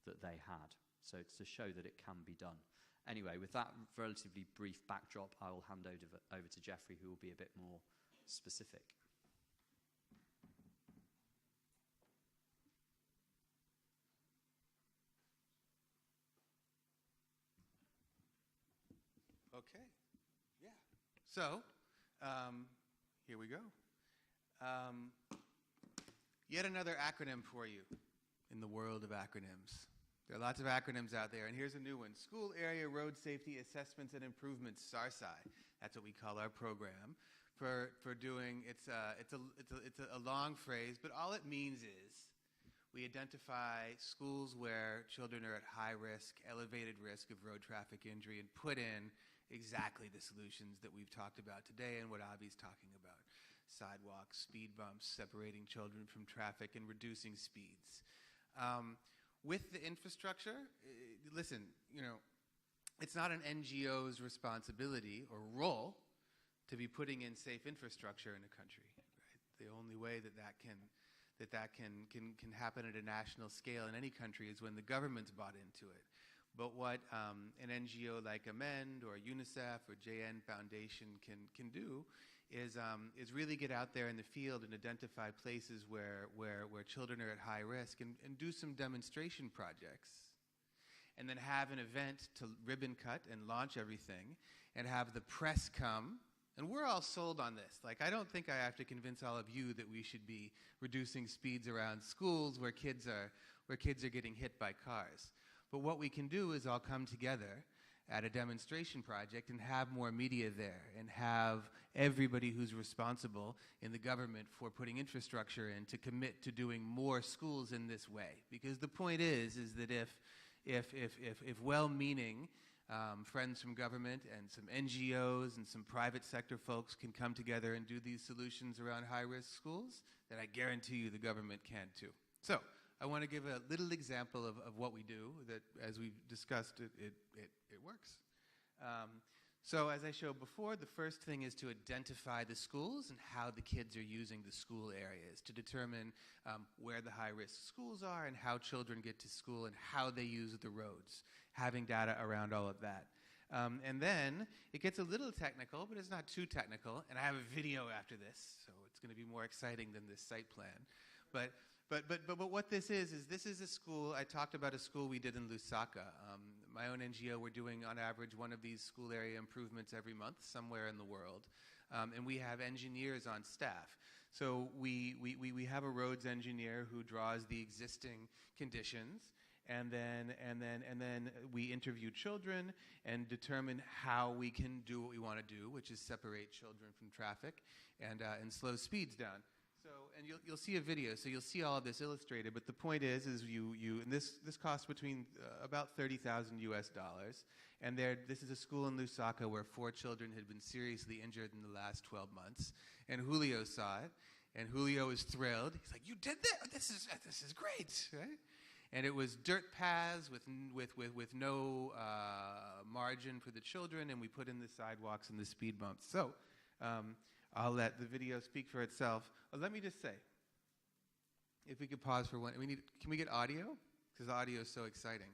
that they had. So it's to show that it can be done. Anyway, with that relatively brief backdrop, I will hand over to Jeffrey, who will be a bit more specific. Okay, yeah. So, here we go. Yet another acronym for you in the world of acronyms. There are lots of acronyms out there, and here's a new one. School Area Road Safety Assessments and Improvements, SARSI. That's what we call our program for doing. It's a long phrase, but all it means is we identify schools where children are at high risk, elevated risk of road traffic injury, and put in exactly the solutions that we've talked about today and what Avi's talking about. Sidewalks, speed bumps, separating children from traffic, and reducing speeds. With the infrastructure, listen, you know, it's not an NGO's responsibility or role to be putting in safe infrastructure in a country. Right? The only way that can happen at a national scale in any country is when the government's bought into it. But what an NGO like Amend or UNICEF or JN Foundation can do is really get out there in the field and identify places where children are at high risk and do some demonstration projects. And then have an event to ribbon cut and launch everything and have the press come. And we're all sold on this. Like, I don't think I have to convince all of you that we should be reducing speeds around schools where kids are getting hit by cars. But what we can do is all come together at a demonstration project and have more media there and have everybody who's responsible in the government for putting infrastructure in to commit to doing more schools in this way. Because the point is that if well-meaning friends from government and some NGOs and some private sector folks can come together and do these solutions around high-risk schools, then I guarantee you the government can too. So I want to give a little example of what we do that, as we've discussed, it works. So as I showed before, the first thing is to identify the schools and how the kids are using the school areas to determine where the high-risk schools are and how children get to school and how they use the roads, having data around all of that. And then it gets a little technical, but it's not too technical. And I have a video after this, so it's going to be more exciting than this site plan. But what this is a school. I talked about a school we did in Lusaka. My own NGO, we're doing on average one of these school area improvements every month somewhere in the world. And we have engineers on staff. So we have a roads engineer who draws the existing conditions, and then we interview children and determine how we can do what we want to do, which is separate children from traffic and slow speeds down. So, and you'll see a video, so you'll see all of this illustrated. But the point is and this costs between about $30,000 US, and this is a school in Lusaka where 4 children had been seriously injured in the last 12 months. And Julio saw it, and Julio is thrilled. He's like, "You did that? This is great, right?" And it was dirt paths with no margin for the children, and we put in the sidewalks and the speed bumps. So. I'll let the video speak for itself. Let me just say, if we could pause for one, can we get audio? Because audio is so exciting.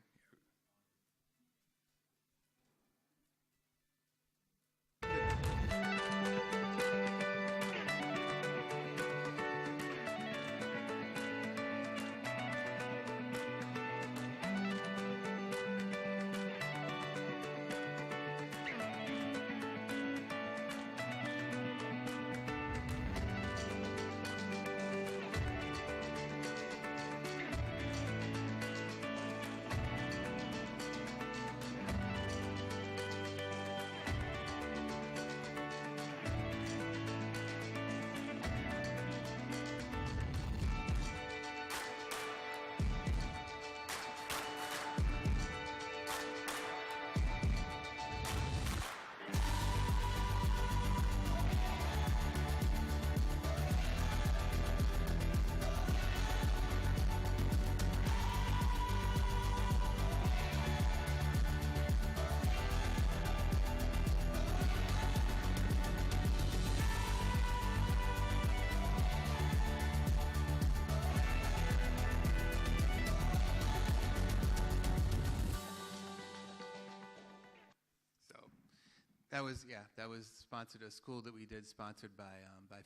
That was sponsored, a school that we did, sponsored by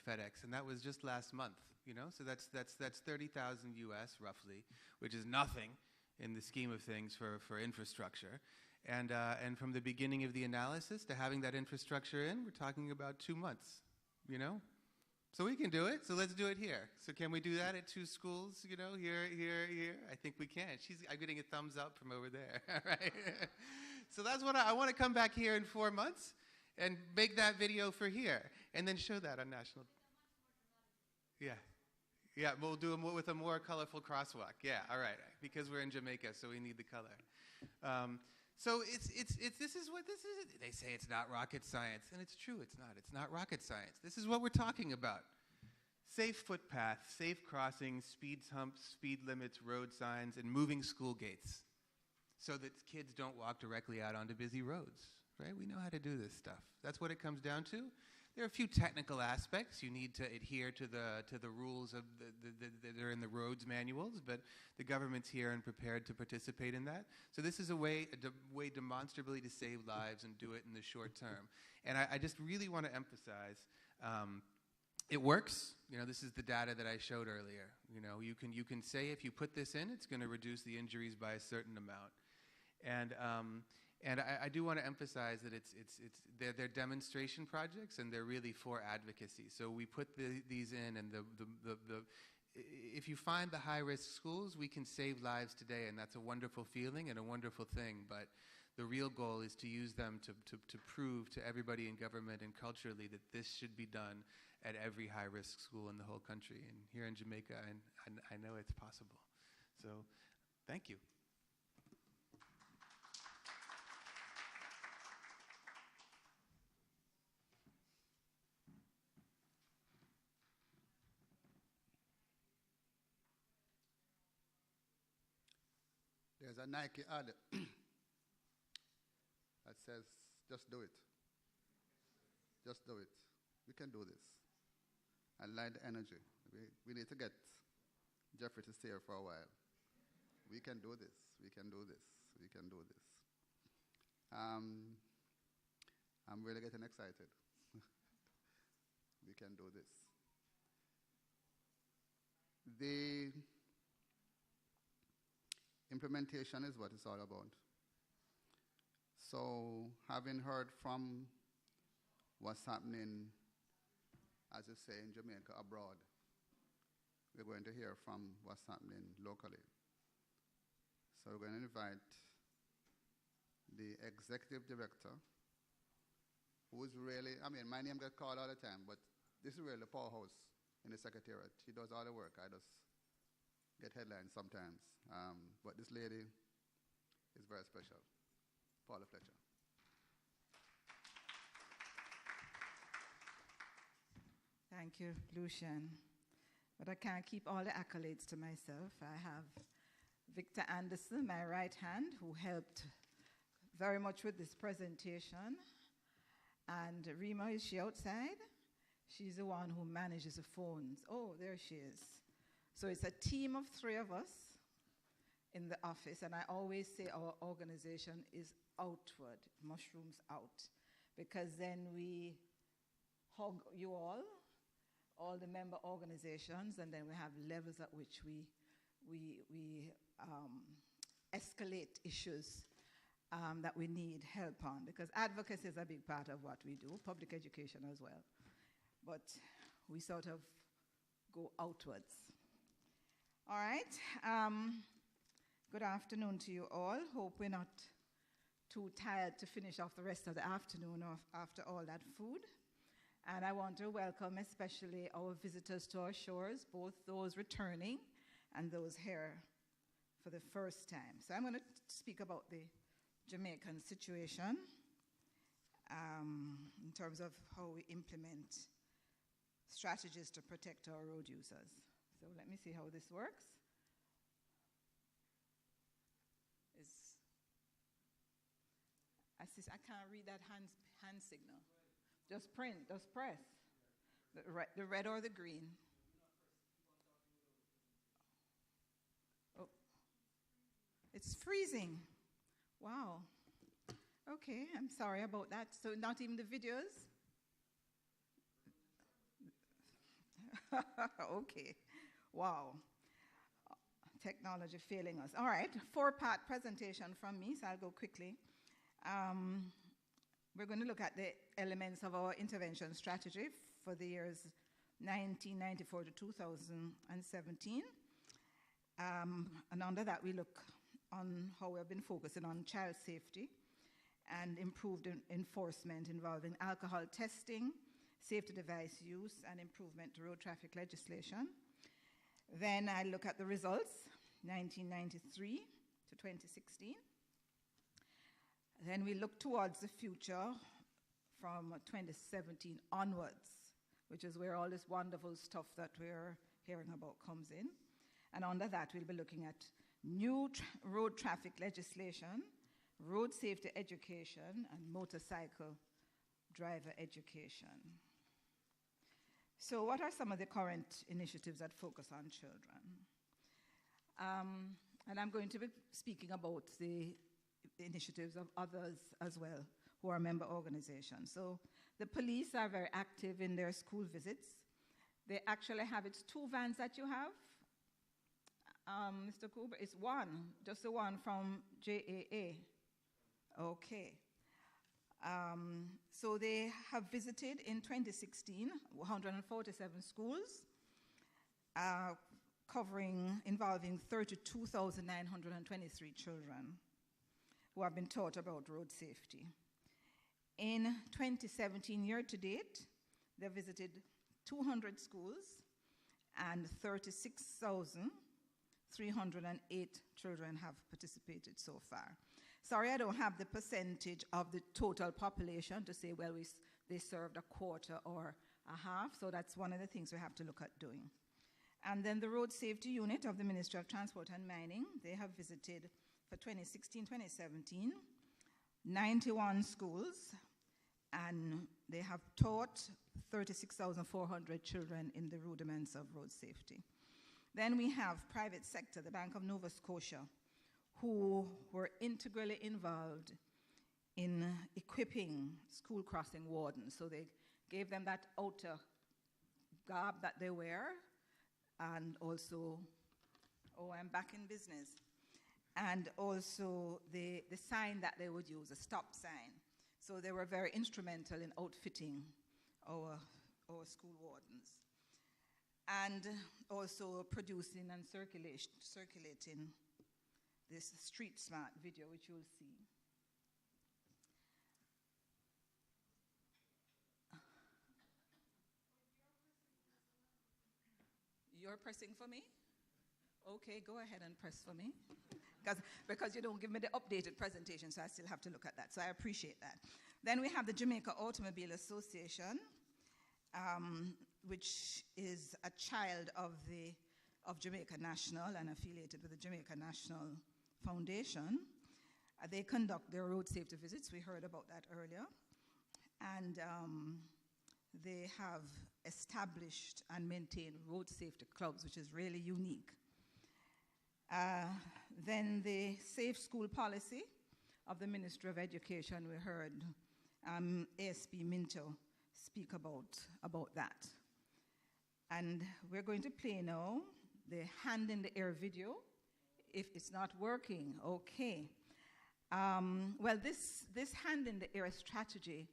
FedEx, and that was just last month. So that's 30,000 US roughly, which is nothing in the scheme of things for infrastructure. And from the beginning of the analysis to having that infrastructure in, we're talking about 2 months. So we can do it. So let's do it here. So can we do that at 2 schools? Here. I think we can. I'm getting a thumbs up from over there. All right. So that's what I want to come back here in 4 months and make that video for here, and then show that on national. Yeah, we'll do it with a more colorful crosswalk. Yeah, all right, because we're in Jamaica, so we need the color. So this is what this is. They say it's not rocket science, and it's true. It's not. It's not rocket science. This is what we're talking about: safe footpaths, safe crossings, speed humps, speed limits, road signs, and moving school gates, so that kids don't walk directly out onto busy roads. Right? We know how to do this stuff. That's what it comes down to. There are a few technical aspects. You need to adhere to the rules of that are in the roads manuals, but the government's here and prepared to participate in that. So this is a way demonstrably to save lives and do it in the short term. And I just really want to emphasize, it works. This is the data that I showed earlier. You can say if you put this in, it's going to reduce the injuries by a certain amount. And I do want to emphasize that they're demonstration projects, and they're really for advocacy. So we put these in, and if you find the high-risk schools, we can save lives today, and that's a wonderful feeling and a wonderful thing. But the real goal is to use them to prove to everybody in government and culturally that this should be done at every high-risk school in the whole country. And here in Jamaica, I know it's possible. So thank you. There's a Nike ad that says, just do it. Just do it. We can do this. And light the energy. We need to get Jeffrey to stay here for a while. We can do this. We can do this. We can do this. I'm really getting excited. We can do this. The implementation is what it's all about. So, having heard from what's happening, as you say, in Jamaica abroad, we're going to hear from what's happening locally. So we're going to invite the executive director, who's really, my name gets called all the time, but this is really the powerhouse in the secretariat. She does all the work. I just get headlines sometimes. But this lady is very special. Paula Fletcher. Thank you, Lucian. But I can't keep all the accolades to myself. I have Victor Anderson, my right hand, who helped very much with this presentation. And Rima, is she outside? She's the one who manages the phones. Oh, there she is. So it's a team of 3 of us in the office, and I always say our organization is outward, mushrooms out, because then we hug you all the member organizations, and then we have levels at which we escalate issues that we need help on, because advocacy is a big part of what we do, public education as well. But we sort of go outwards. All right. Good afternoon to you all. Hope we're not too tired to finish off the rest of the afternoon after all that food. And I want to welcome especially our visitors to our shores, both those returning and those here for the first time. So I'm going to speak about the Jamaican situation in terms of how we implement strategies to protect our road users. So let me see how this works. I can't read that hand signal. Just print, just press. The red or the green. Oh, it's freezing. Wow. Okay, I'm sorry about that. So not even the videos? Okay. Wow. Technology failing us. All right, 4-part presentation from me, so I'll go quickly. We're going to look at the elements of our intervention strategy for the years 1994 to 2017. And under that, we look on how we've been focusing on child safety and improved enforcement involving alcohol testing, safety device use, and improvement to road traffic legislation. Then I look at the results, 1993 to 2016. Then we look towards the future from 2017 onwards, which is where all this wonderful stuff that we're hearing about comes in. And under that, we'll be looking at new road traffic legislation, road safety education, and motorcycle driver education. So what are some of the current initiatives that focus on children? And I'm going to be speaking about the initiatives of others as well who are member organizations. So the police are very active in their school visits. They actually have, it's 2 vans that you have. Mr. Cooper, it's one, just the one from JAA. Okay. So they have visited in 2016 147 schools, involving 32,923 children who have been taught about road safety. In 2017, year to date, they visited 200 schools and 36,308 children have participated so far. Sorry, I don't have the percentage of the total population to say, well, they served a quarter or a half, so that's one of the things we have to look at doing. And then the Road Safety Unit of the Ministry of Transport and Mining, they have visited for 2016-2017, 91 schools, and they have taught 36,400 children in the rudiments of road safety. Then we have private sector, the Bank of Nova Scotia, who were integrally involved in equipping school crossing wardens. So they gave them that outer garb that they wear, and also, oh, I'm back in business, and also the sign that they would use, a stop sign. So they were very instrumental in outfitting our school wardens, and also producing and circulating this Street Smart video, which you'll see. You're pressing for me? Okay, go ahead and press for me. Because you don't give me the updated presentation, so I still have to look at that. So I appreciate that. Then we have the Jamaica Automobile Association, which is a child of Jamaica National and affiliated with the Jamaica National Foundation. They conduct their road safety visits. We heard about that earlier. And they have established and maintained road safety clubs, which is really unique. Then the Safe School Policy of the Ministry of Education, we heard ASP Minto speak about that. And we're going to play now the hand in the air video. If it's not working, okay. Well, this hand in the air strategy,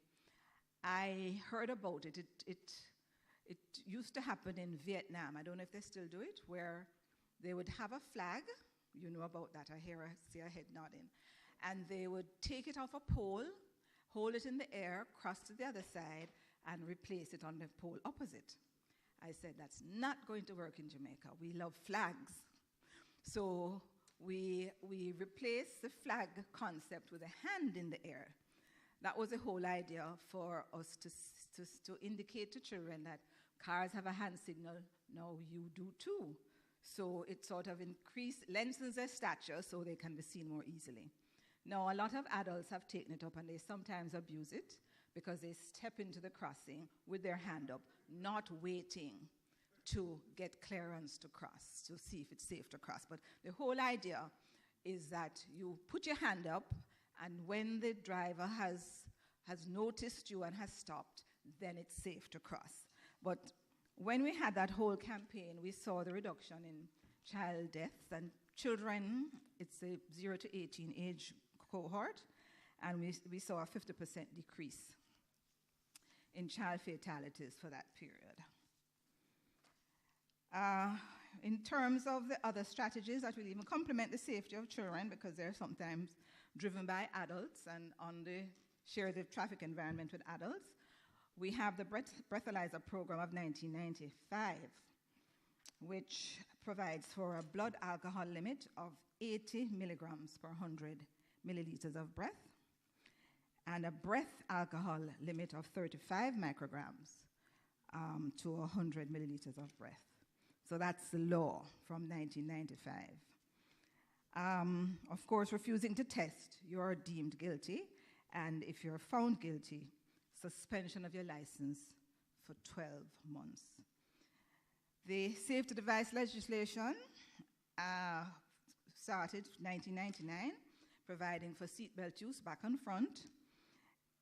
I heard about it. It used to happen in Vietnam. I don't know if they still do it, where they would have a flag. You know about that. I see a head nodding. And they would take it off a pole, hold it in the air, cross to the other side, and replace it on the pole opposite. I said, that's not going to work in Jamaica. We love flags. So we replaced the flag concept with a hand in the air. That was the whole idea for us to indicate to children that cars have a hand signal, now you do too. So it sort of lengthens their stature so they can be seen more easily. Now, a lot of adults have taken it up and they sometimes abuse it because they step into the crossing with their hand up, not waiting to get clearance to cross, to see if it's safe to cross. But the whole idea is that you put your hand up And when the driver has noticed you and has stopped, then it's safe to cross. But when we had that whole campaign, we saw the reduction in child deaths and children. It's a 0 to 18 age cohort, and we saw a 50% decrease in child fatalities for that period. In terms of the other strategies that will even complement the safety of children, because they're sometimes driven by adults and share the traffic environment with adults, we have the breathalyzer program of 1995, which provides for a blood alcohol limit of 80 milligrams per 100 milliliters of breath, and a breath alcohol limit of 35 micrograms to 100 milliliters of breath. So that's the law from 1995. Of course, refusing to test, you're deemed guilty, and if you're found guilty, suspension of your license for 12 months. The safety device legislation started 1999, providing for seatbelt use back and front,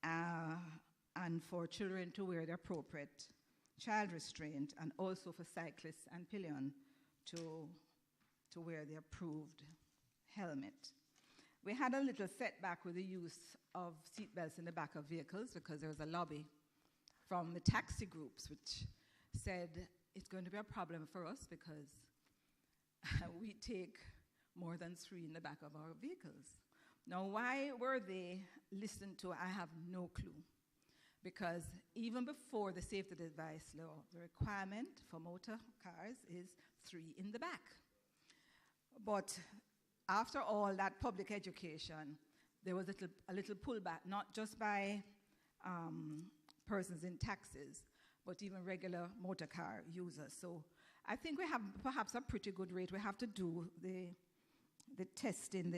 and for children to wear the appropriate child restraint, and also for cyclists and pillion to wear the approved helmet. We had a little setback with the use of seatbelts in the back of vehicles because there was a lobby from the taxi groups which said it's going to be a problem for us because we take more than 3 in the back of our vehicles. Now, why were they listened to? I have no clue. Because even before the safety device law, the requirement for motor cars is 3 in the back. But after all that public education, there was a little pullback, not just by persons in taxis, but even regular motor car users. So I think we have perhaps a pretty good rate. We have to do the testing,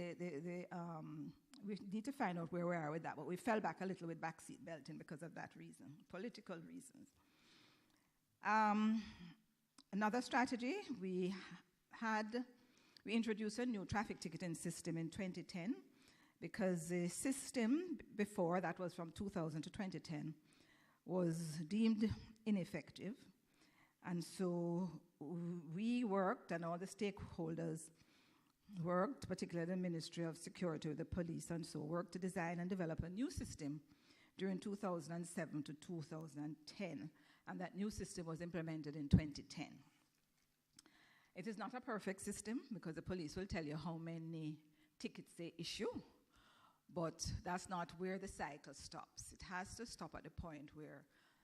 we need to find out where we are with that, but we fell back a little with backseat belting because of that reason, political reasons. Another strategy, we introduced a new traffic ticketing system in 2010 because the system before, that was from 2000 to 2010, was deemed ineffective. And so we worked, and all the stakeholders worked, particularly the Ministry of Security with the police, and so worked to design and develop a new system during 2007 to 2010, and that new system was implemented in 2010. It is not a perfect system because the police will tell you how many tickets they issue, but that's not where the cycle stops. It has to stop at the point where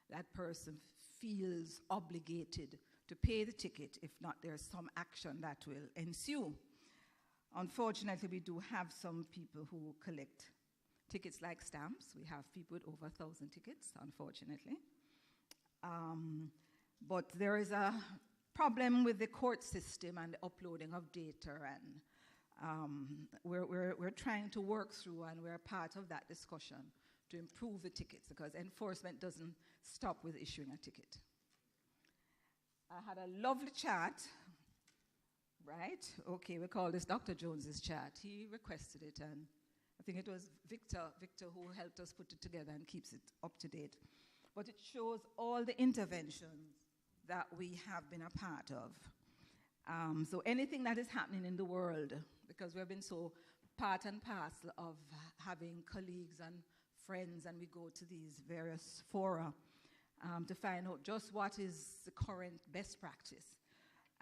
that person feels obligated to pay the ticket. If not, there's some action that will ensue. Unfortunately, we do have some people who collect tickets like stamps. We have people with over 1,000 tickets, unfortunately. But there is a problem with the court system and the uploading of data, and we're trying to work through, and we're part of that discussion to improve the tickets, because enforcement doesn't stop with issuing a ticket. I had a lovely chat. Right? Okay, we call this Dr. Jones's chart. He requested it, and I think it was Victor who helped us put it together and keeps it up to date. But it shows all the interventions that we have been a part of. So anything that is happening in the world, because we've been so part and parcel of having colleagues and friends, and we go to these various fora to find out just what is the current best practice.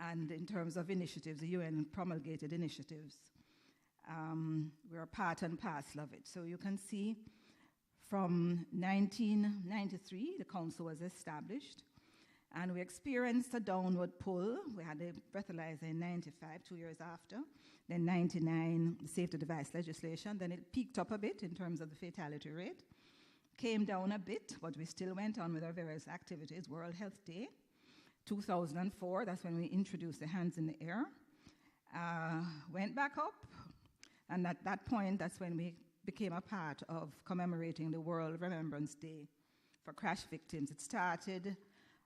And in terms of initiatives, the UN promulgated initiatives, we're part and parcel of it. So you can see from 1993, the council was established, and we experienced a downward pull. We had a breathalyzer in 95, 2 years after. Then 99, the safety device legislation. Then it peaked up a bit in terms of the fatality rate. Came down a bit, but we still went on with our various activities. World Health Day. 2004, that's when we introduced the hands in the air. Went back up, and at that point, that's when we became a part of commemorating the World Remembrance Day for crash victims. It started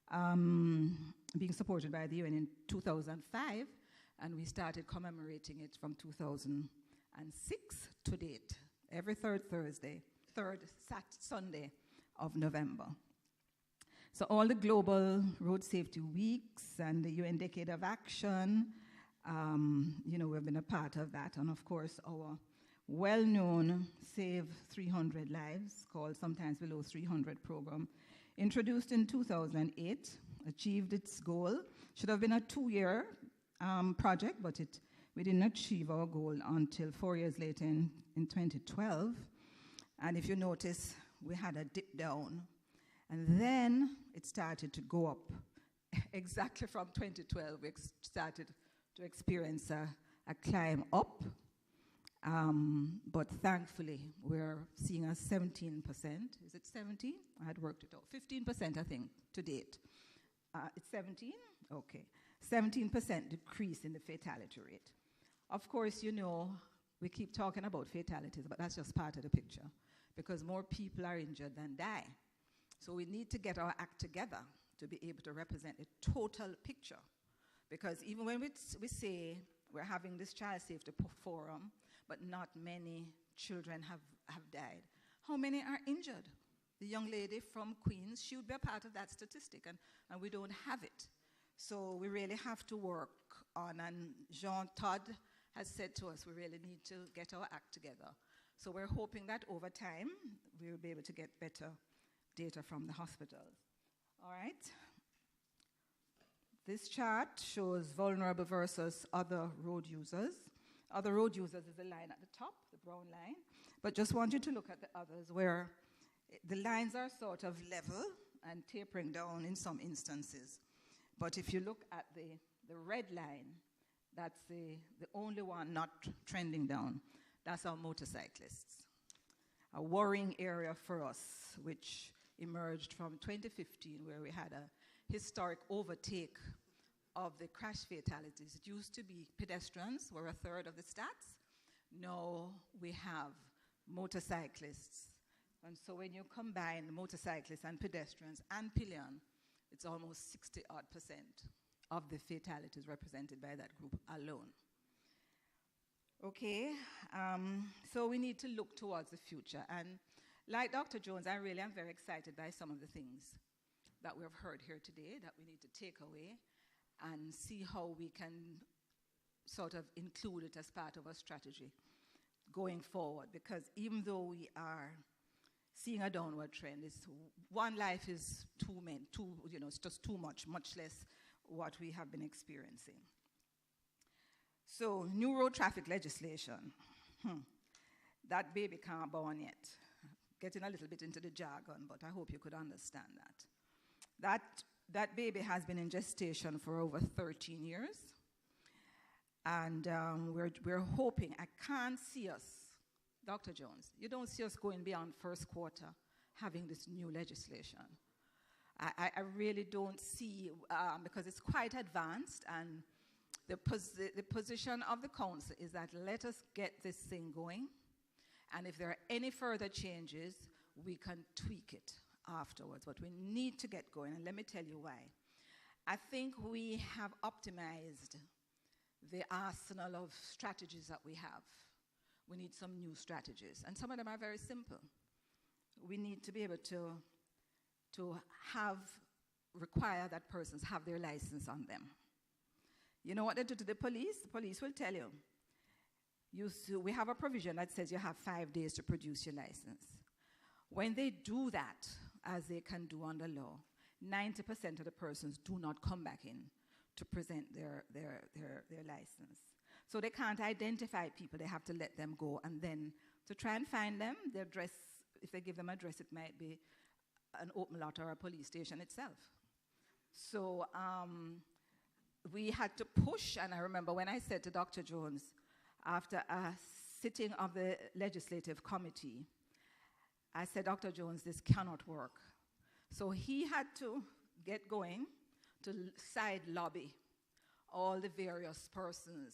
being supported by the UN in 2005, and we started commemorating it from 2006 to date, every third Sunday of November. So all the global road safety weeks and the UN Decade of Action, we've been a part of that. And of course, our well-known Save 300 Lives, called sometimes Below 300 program, introduced in 2008, achieved its goal. Should have been a 2-year project, but we didn't achieve our goal until 4 years later in 2012. And if you notice, we had a dip down. And then it started to go up. Exactly from 2012, we started to experience a climb up. But thankfully, we're seeing a 17%. Is it 17? I had worked it out. 15%, I think, to date. It's 17? Okay. 17% decrease in the fatality rate. Of course, we keep talking about fatalities, but that's just part of the picture, because more people are injured than die. So we need to get our act together to be able to represent the total picture. Because even when we say we're having this child safety forum, but not many children have died, how many are injured? The young lady from Queens, she would be a part of that statistic, and we don't have it. So we really have to work on, and Jean Todd has said to us, we really need to get our act together. So we're hoping that over time, we will be able to get better data from the hospitals. All right. This chart shows vulnerable versus other road users. Other road users is the line at the top, the brown line. But just want you to look at the others where the lines are sort of level and tapering down in some instances. But if you look at the red line, that's the only one not trending down. That's our motorcyclists. A worrying area for us, which emerged from 2015, where we had a historic overtake of the crash fatalities. It used to be pedestrians were a third of the stats. Now we have motorcyclists. And so when you combine motorcyclists and pedestrians and pillion, it's almost 60-odd% of the fatalities represented by that group alone. Okay, so we need to look towards the future. And like Dr. Jones, I really am very excited by some of the things that we've heard here today that we need to take away and see how we can sort of include it as part of our strategy going forward. Because even though we are seeing a downward trend, one life is it's just too much less what we have been experiencing. So, new road traffic legislation. That baby can't born yet. Getting a little bit into the jargon, but I hope you could understand that. That baby has been in gestation for over 13 years. And we're hoping, I can't see us, Dr. Jones, you don't see us going beyond first quarter having this new legislation. I really don't see, because it's quite advanced, and the position of the council is that let us get this thing going, and if there are any further changes, we can tweak it afterwards. But we need to get going, and let me tell you why. I think we have optimized the arsenal of strategies that we have. We need some new strategies, and some of them are very simple. We need to be able to require that persons have their license on them. You know what they do to the police? The police will tell you, we have a provision that says you have 5 days to produce your license. When they do that, as they can do under law, 90% of the persons do not come back in to present their license. So they can't identify people, they have to let them go, and then to try and find them, their address, if they give them an address, it might be an open lot or a police station itself. So we had to push, and I remember when I said to Dr. Jones, after a sitting of the legislative committee, I said, Dr. Jones, this cannot work. So he had to get going to side lobby all the various persons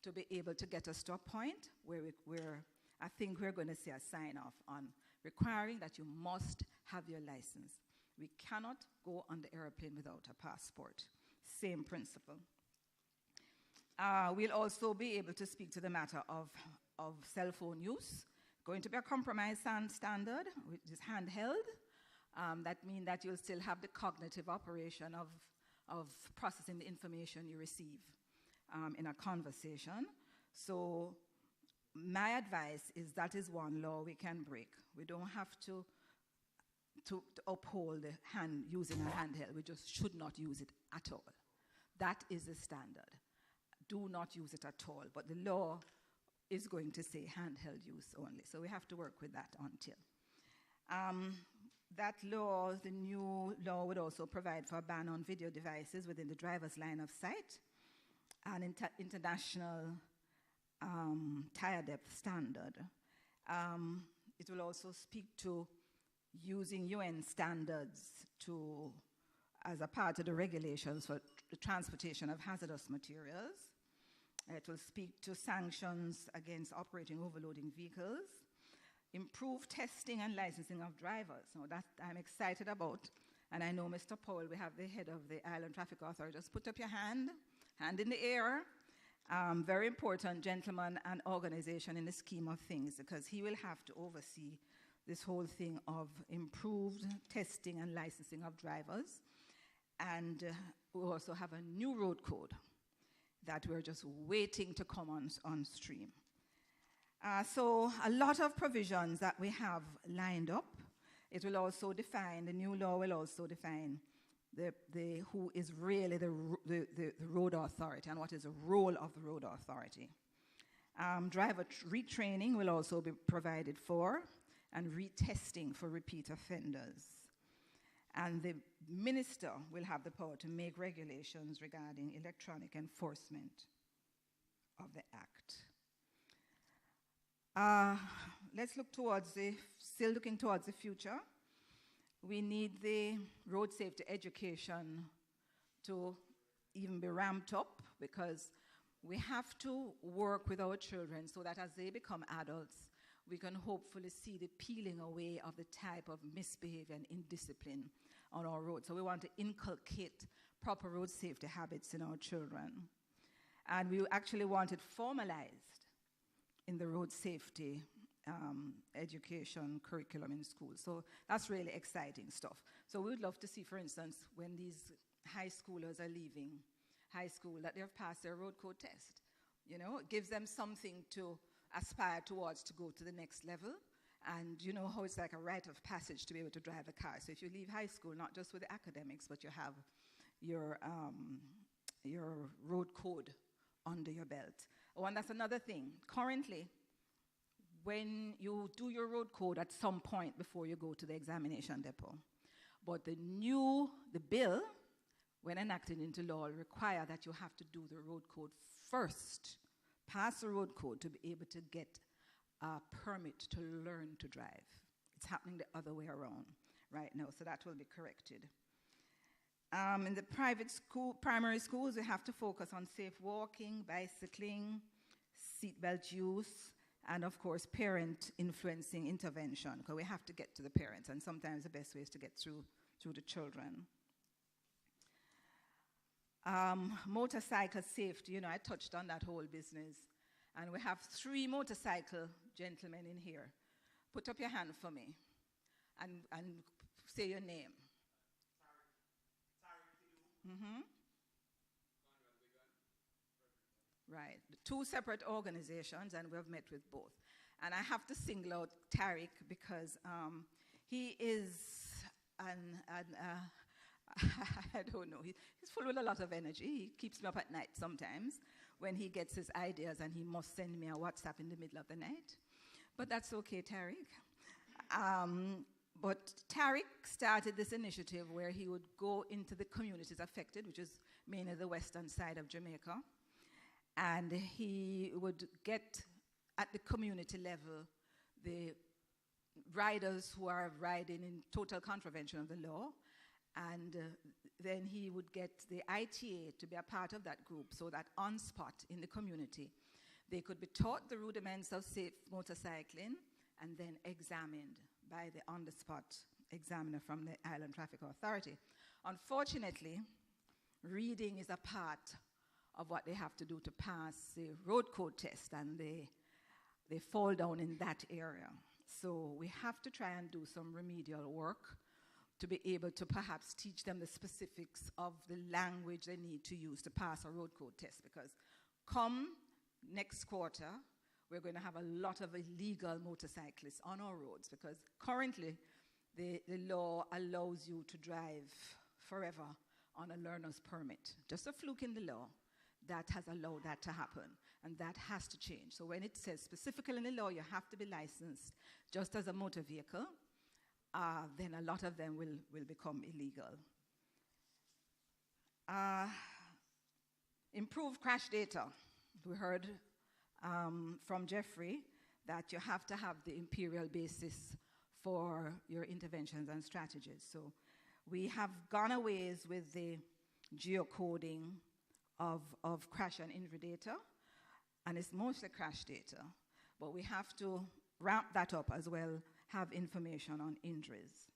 to be able to get us to a point where I think we're going to see a sign off on requiring that you must have your license. We cannot go on the airplane without a passport. Same principle. We'll also be able to speak to the matter of cell phone use, going to be a compromise standard, which is handheld. That means that you'll still have the cognitive operation of processing the information you receive in a conversation. So my advice is that is one law we can break. We don't have to uphold using a handheld. We just should not use it at all. That is the standard. Do not use it at all. But the law is going to say handheld use only. So we have to work with that until. That law, the new law, would also provide for a ban on video devices within the driver's line of sight, an international tire depth standard. It will also speak to using UN standards as a part of the regulations for the transportation of hazardous materials. It will speak to sanctions against operating overloading vehicles, improve testing and licensing of drivers. Now that I'm excited about, and I know Mr. Powell, we have the head of the Island Traffic Authority. Just put up your hand in the air. Very important gentleman and organization in the scheme of things, because he will have to oversee this whole thing of improved testing and licensing of drivers. And we also have a new road code that we're just waiting to come on stream. So a lot of provisions that we have lined up. It will also define, the new law will also define who is really the road authority and what is the role of the road authority. Driver retraining will also be provided for, and retesting for repeat offenders. And the minister will have the power to make regulations regarding electronic enforcement of the act. Let's look still looking towards the future. We need the road safety education to even be ramped up, because we have to work with our children so that as they become adults, we can hopefully see the peeling away of the type of misbehavior and indiscipline on our roads. So we want to inculcate proper road safety habits in our children. And we actually want it formalized in the road safety education curriculum in school. So that's really exciting stuff. So we would love to see, for instance, when these high schoolers are leaving high school, that they have passed their road code test. You know, it gives them something to aspire towards to go to the next level. And you know how it's like a rite of passage to be able to drive a car. So if you leave high school, not just with the academics, but you have your road code under your belt. Oh, and that's another thing. Currently, when you do your road code at some point before you go to the examination depot, but the bill, when enacted into law, require that you have to do the road code first, pass the road code to be able to get a permit to learn to drive. It's happening the other way around right now, so that will be corrected. In the primary schools, we have to focus on safe walking, bicycling, seatbelt use, and of course, parent influencing intervention, because we have to get to the parents, and sometimes the best way is to get through the children. Motorcycle safety, you know, I touched on that whole business. And we have 3 motorcycle gentlemen in here. Put up your hand for me and say your name. Mm-hmm. Right. 2 separate organizations, and we've met with both. And I have to single out Tariq because he is I don't know. He's full with a lot of energy. He keeps me up at night sometimes when he gets his ideas, and he must send me a WhatsApp in the middle of the night. But that's okay, Tariq. But Tariq started this initiative where he would go into the communities affected, which is mainly the western side of Jamaica, and he would get at the community level the riders who are riding in total contravention of the law, and then he would get the ITA to be a part of that group, so that on spot in the community, they could be taught the rudiments of safe motorcycling and then examined by the on-the-spot examiner from the Island Traffic Authority. Unfortunately, reading is a part of what they have to do to pass the road code test, and the they fall down in that area. So we have to try and do some remedial work to be able to perhaps teach them the specifics of the language they need to use to pass a road code test, because come next quarter, we're going to have a lot of illegal motorcyclists on our roads, because currently the law allows you to drive forever on a learner's permit. Just a fluke in the law that has allowed that to happen, and that has to change. So when it says specifically in the law you have to be licensed just as a motor vehicle, then a lot of them will become illegal. Improved crash data. We heard from Jeffrey that you have to have the imperial basis for your interventions and strategies. So we have gone a ways with the geocoding of crash and injury data, and it's mostly crash data, but we have to ramp that up as well, have information on injuries.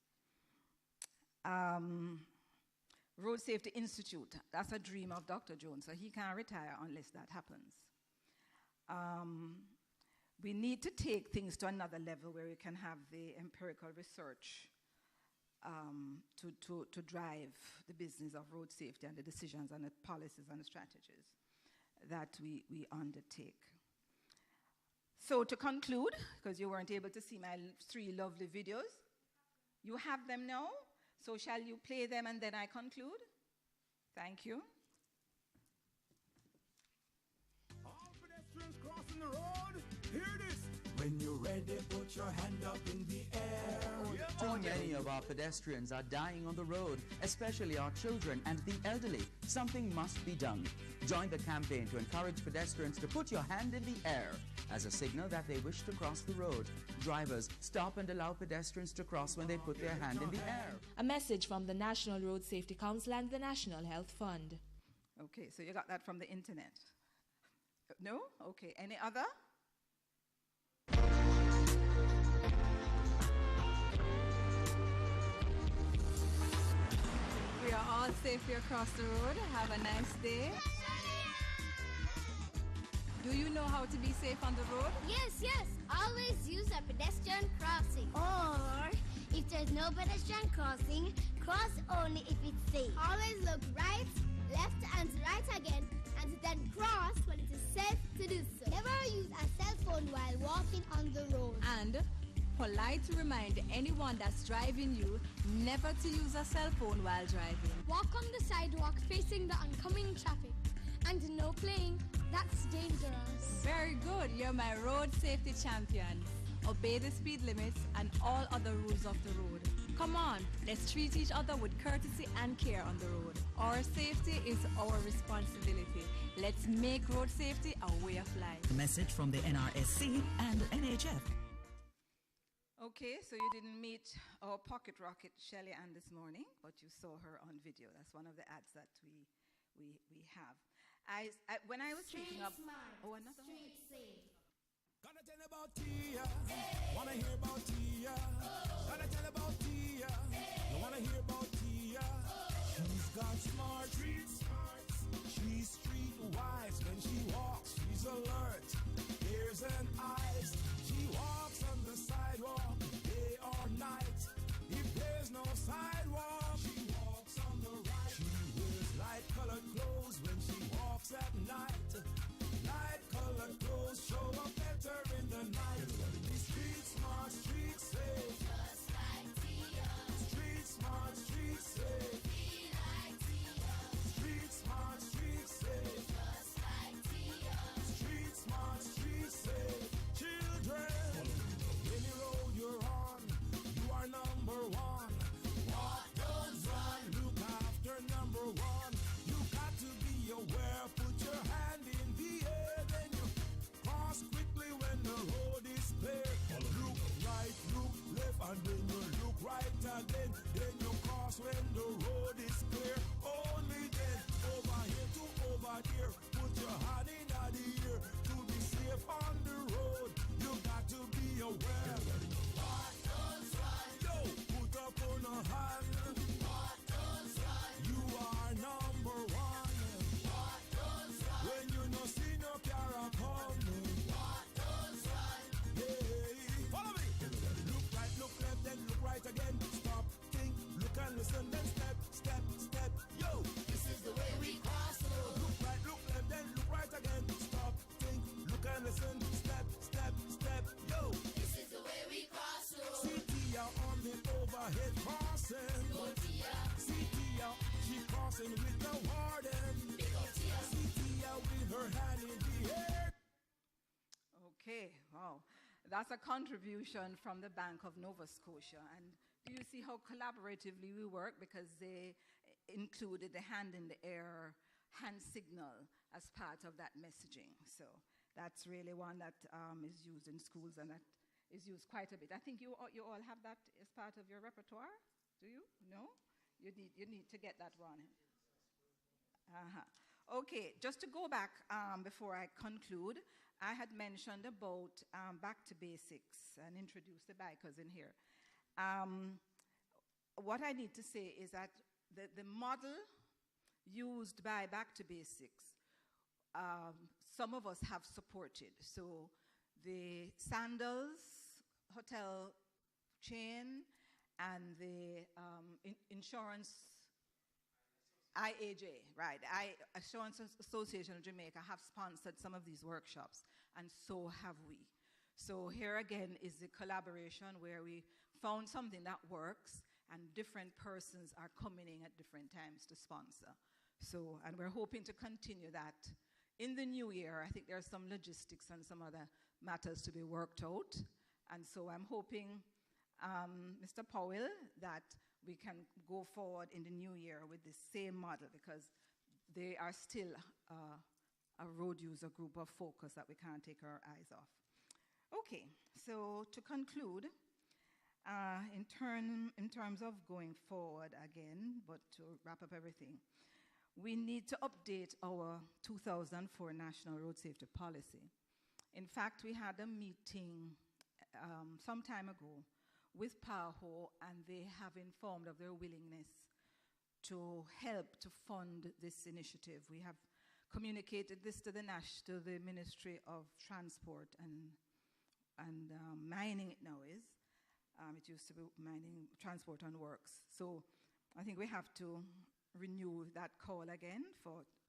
Road Safety Institute, that's a dream of Dr. Jones, so he can't retire unless that happens. We need to take things to another level where we can have the empirical research to drive the business of road safety and the decisions and the policies and the strategies that we undertake. So to conclude, because you weren't able to see my 3 lovely videos, you have them now. So shall you play them and then I conclude? Thank you. All pedestrians crossing the road, hear this. When you're ready, put your hand up in the air. Too many of our pedestrians are dying on the road, especially our children and the elderly. Something must be done. Join the campaign to encourage pedestrians to put your hand in the air as a signal that they wish to cross the road. Drivers, stop and allow pedestrians to cross when they put their hand in the air. A message from the National Road Safety Council and the National Health Fund. Okay, so you got that from the internet. No? Okay, any other? We are all safely across the road. Have a nice day. Do you know how to be safe on the road? Yes. Always use a pedestrian crossing. Or, if there's no pedestrian crossing, cross only if it's safe. Always look right, left, and right again, and then cross when it is safe to do so. Never use a cell phone while walking on the road. And polite to remind anyone that's driving you never to use a cell phone while driving. Walk on the sidewalk facing the oncoming traffic. And no playing, that's dangerous. Very good, you're my road safety champion. Obey the speed limits and all other rules of the road. Come on, let's treat each other with courtesy and care on the road. Our safety is our responsibility. Let's make road safety a way of life. A message from the NRSC and NHF. Okay, so you didn't meet our pocket rocket Shelly Ann this morning, but you saw her on video. That's one of the ads that we have. When I was speaking up, another one. Safe. Gonna tell about Tia. Wanna hear about Tia? Gonna tell about Tia. You wanna hear about Tia? She's got smart street smarts. She's streetwise. When she walks, she's alert. Ears and eyes. She walks on the sidewalk, day or night. If there's no sidewalk, she walks on the right. She wears light-colored clothes when she walks at night. Light-colored clothes show up better in the night. Be street smart, street safe. Just like Tia. Street smart, street safe. Be like Tia. Street smart, street safe. Just like Tia. Street smart, street safe. Children, any road you're on, you are number one. Walk, don't run, look after number one. You got to be aware, put your hand in the air, then you cross quickly when the road is clear. Look right, look left, and then you look right again. Then you cross when the road is clear. Only then, over here to over here, put your hand in the ear to be safe on the road. You got to be aware. What goes right? Yo, put up on a hand. What goes right? You are number one. What goes right? When you no see no car coming. What goes right? ahead crossing. See Tia, she crossing with the warden. See Tia with her hand in the air. Okay, wow. That's a contribution from the Bank of Nova Scotia. And do you see how collaboratively we work? Because they included the hand in the air hand signal as part of that messaging. So that's really one that is used in schools and that is used quite a bit. I think you all have that as part of your repertoire. Do you? No? You need to get that one. Okay, just to go back before I conclude, I had mentioned about back to basics and introduce the bikers in here. What I need to say is that the model used by Back to Basics, some of us have supported. So the Sandals Hotel chain and the insurance IAJ, right, Assurance Association of Jamaica have sponsored some of these workshops, and so have we. So here again is the collaboration where we found something that works, and different persons are coming in at different times to sponsor. So, and we're hoping to continue that in the new year. I think there are some logistics and some other matters to be worked out, and so I'm hoping, Mr. Powell, that we can go forward in the new year with the same model, because they are still a road user group of focus that we can't take our eyes off. Okay, so to conclude, in terms of going forward again, but to wrap up everything, we need to update our 2004 National Road Safety Policy. In fact, we had a meeting some time ago with PAHO, and they have informed of their willingness to help to fund this initiative. We have communicated this to the Ministry of Transport and mining it now is. It used to be mining, transport and works. So I think we have to renew that call again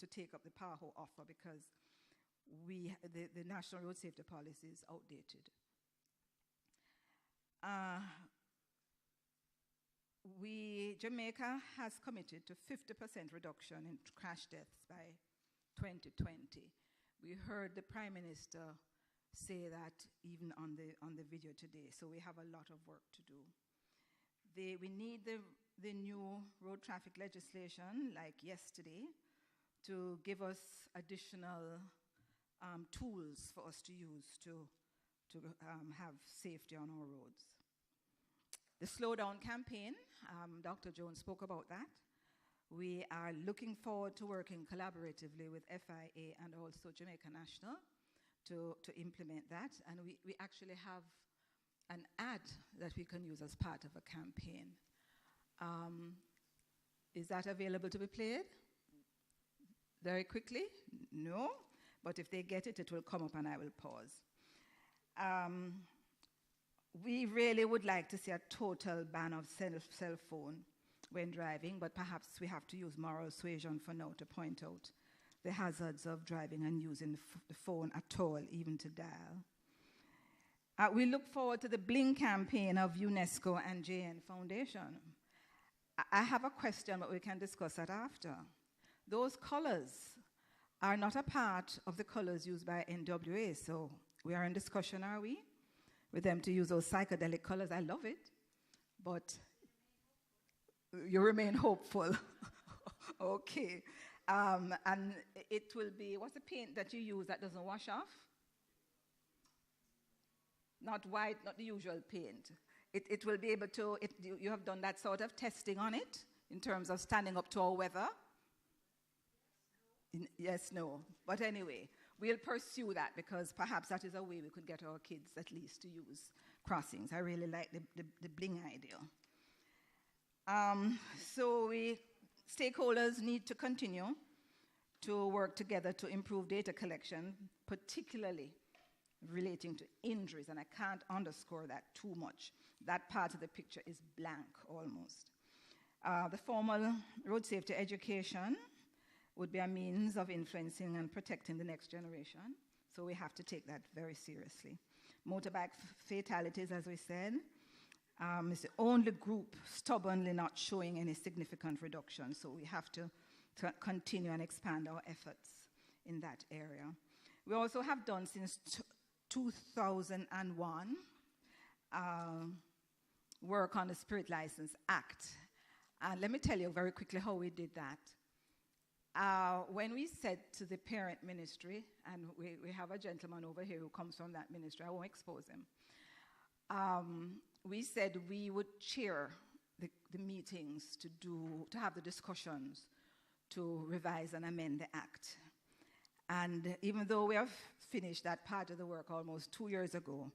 to take up the PAHO offer, because the National Road Safety Policy is outdated. Jamaica has committed to 50% reduction in crash deaths by 2020. We heard the Prime Minister say that even on the video today, so we have a lot of work to do. We need the new road traffic legislation, like yesterday, to give us additional tools for us to use to have safety on our roads. The Slow Down campaign, Dr. Jones spoke about that. We are looking forward to working collaboratively with FIA and also Jamaica National to implement that. And we actually have an ad that we can use as part of a campaign. Is that available to be played very quickly? No, but if they get it, it will come up and I will pause. We really would like to see a total ban of cell phone when driving, but perhaps we have to use moral suasion for now to point out the hazards of driving and using the phone at all, even to dial. We look forward to the Bling campaign of UNESCO and JN Foundation. I have a question, but we can discuss that after. Those colors are not a part of the colors used by NWA, so we are in discussion, are we? With them to use those psychedelic colors. I love it, but you remain hopeful. Okay. And it will be, what's the paint that you use that doesn't wash off? Not white, not the usual paint. It will be able to, you have done that sort of testing on it in terms of standing up to our weather? Yes, no. But anyway, we'll pursue that, because perhaps that is a way we could get our kids at least to use crossings. I really like the Bling idea. So stakeholders need to continue to work together to improve data collection, particularly relating to injuries, and I can't underscore that too much. That part of the picture is blank almost. The formal road safety education would be a means of influencing and protecting the next generation, so we have to take that very seriously. Motorbike fatalities, as we said, It's the only group stubbornly not showing any significant reduction, so we have to continue and expand our efforts in that area. We also have done since 2001 work on the Spirit License Act. And let me tell you very quickly how we did that. When we said to the parent ministry, and we have a gentleman over here who comes from that ministry, I won't expose him. We said we would chair the meetings to have the discussions to revise and amend the act. And even though we have finished that part of the work almost 2 years ago,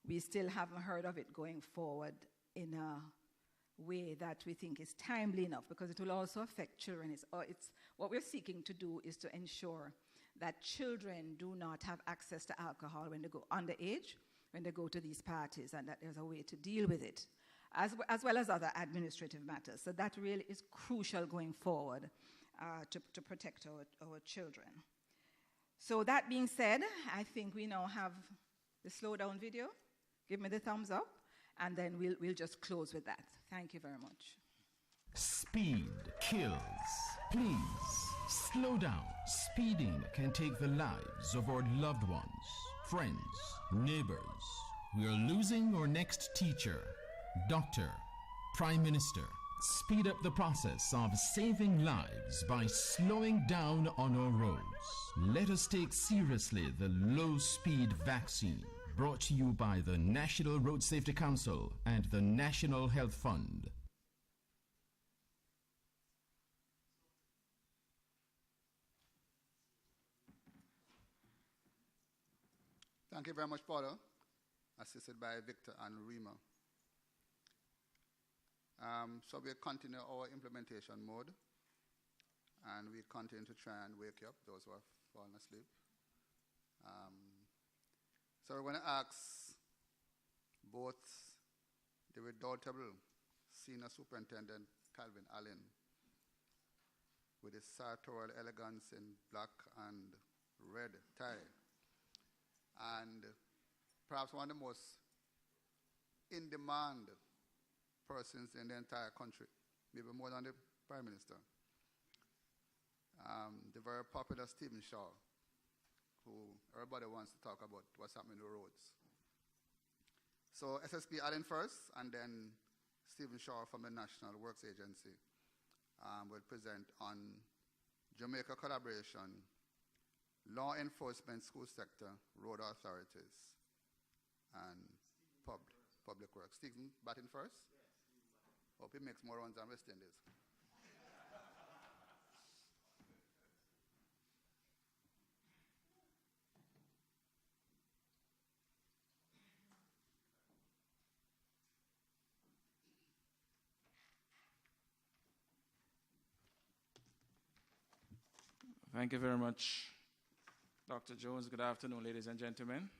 we still haven't heard of it going forward in a way that we think is timely enough, because it will also affect children. What we're seeking to do is to ensure that children do not have access to alcohol when they go underage, when they go to these parties, and that there's a way to deal with it, as well as other administrative matters. So that really is crucial going forward to protect our children. So that being said, I think we now have the slowdown video. Give me the thumbs up, and then we'll just close with that. Thank you very much. Speed kills. Please, slow down. Speeding can take the lives of our loved ones, friends, neighbors. We are losing our next teacher, doctor, prime minister. Speed up the process of saving lives by slowing down on our roads. Let us take seriously the low-speed vaccine, brought to you by the National Road Safety Council and the National Health Fund. Thank you very much, Paulo, assisted by Victor and Rima. So we continue our implementation mode, and we continue to try and wake up those who have fallen asleep. So we're going to ask both the redoubtable Senior Superintendent Calvin Allen, with his sartorial elegance in black and red tie, and perhaps one of the most in-demand persons in the entire country, maybe more than the Prime Minister, the very popular Stephen Shaw, who everybody wants to talk about what's happening on the roads. So SSP Allen first, and then Stephen Shaw from the National Works Agency will present on Jamaica collaboration, law enforcement, school sector, road authorities, and public works. Stephen Batten first? Hope he makes more runs than West Indies. Thank you very much, Dr. Jones. Good afternoon, ladies and gentlemen.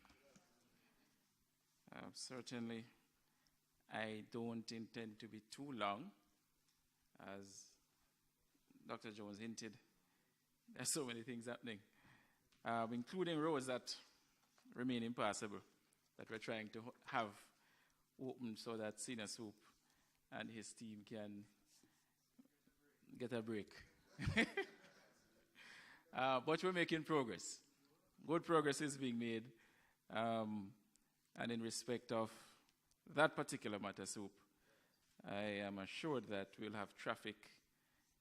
Certainly, I don't intend to be too long. As Dr. Jones hinted, there's so many things happening, including roads that remain impassable, that we're trying to have open so that Senior Soup and his team can get a break. But we're making progress. Good progress is being made. And in respect of that particular matter, Soup, I am assured that we'll have traffic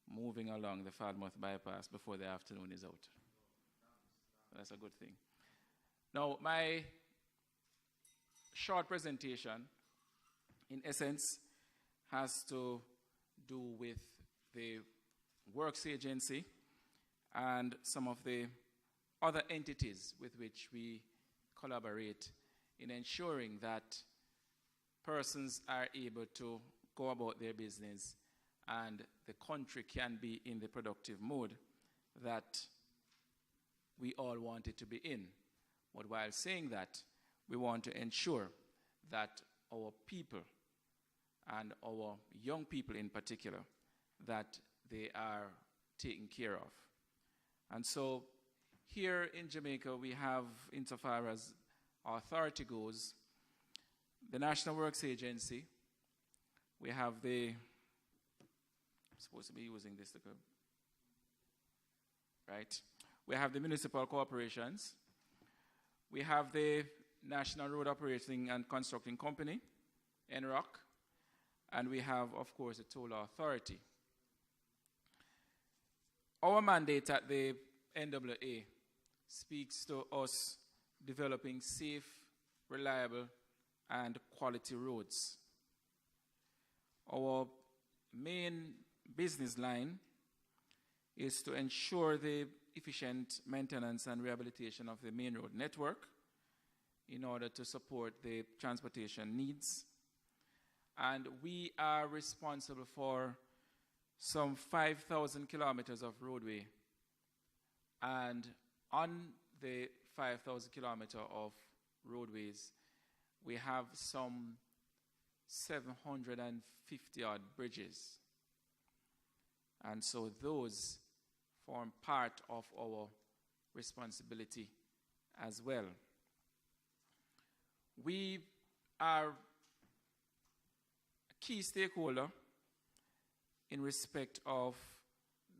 moving along the Falmouth bypass before the afternoon is out. That's a good thing. Now, my short presentation, in essence, has to do with the Works Agency and some of the other entities with which we collaborate in ensuring that persons are able to go about their business and the country can be in the productive mode that we all want it to be in. But while saying that, we want to ensure that our people and our young people in particular, that they are taken care of. And so here in Jamaica, we have, insofar as our authority goes, the National Works Agency, We have the, I'm supposed to be using this to go, right? We have the municipal corporations. We have the National Road Operating and Constructing Company, NROC, and we have, of course, the Toll Authority. Our mandate at the NWA speaks to us developing safe, reliable, and quality roads. Our main business line is to ensure the efficient maintenance and rehabilitation of the main road network in order to support the transportation needs. And we are responsible for some 5,000 kilometers of roadway. And on the 5,000 kilometer of roadways, we have some 750 odd bridges. And so those form part of our responsibility as well. We are a key stakeholder in respect of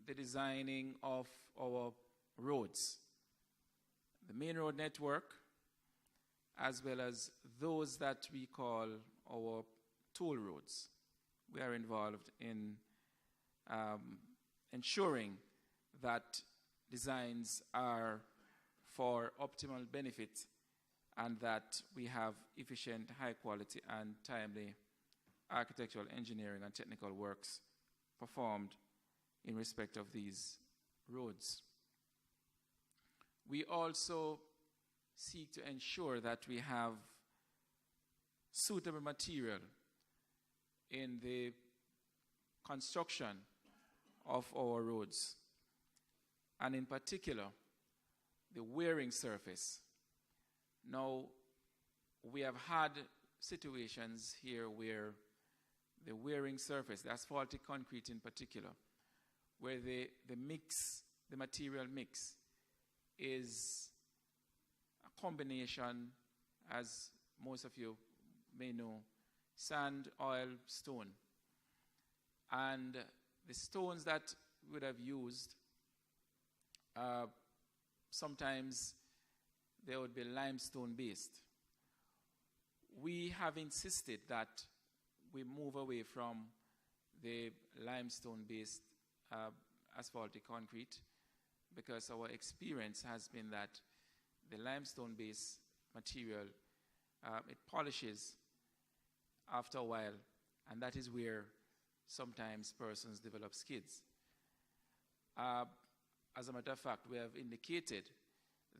the designing of our roads, the main road network, as well as those that we call our toll roads. We are involved in ensuring that designs are for optimal benefit and that we have efficient, high quality, and timely architectural, engineering, and technical works performed in respect of these roads. We also seek to ensure that we have suitable material in the construction of our roads, and in particular, the wearing surface. Now, we have had situations here where the wearing surface, the asphaltic concrete in particular, where the material mix is a combination, as most of you may know, sand, oil, stone. And the stones that we would have used, sometimes they would be limestone based. We have insisted that we move away from the limestone based asphaltic concrete, because our experience has been that the limestone based material, it polishes after a while, and that is where sometimes persons develop skids. As a matter of fact, we have indicated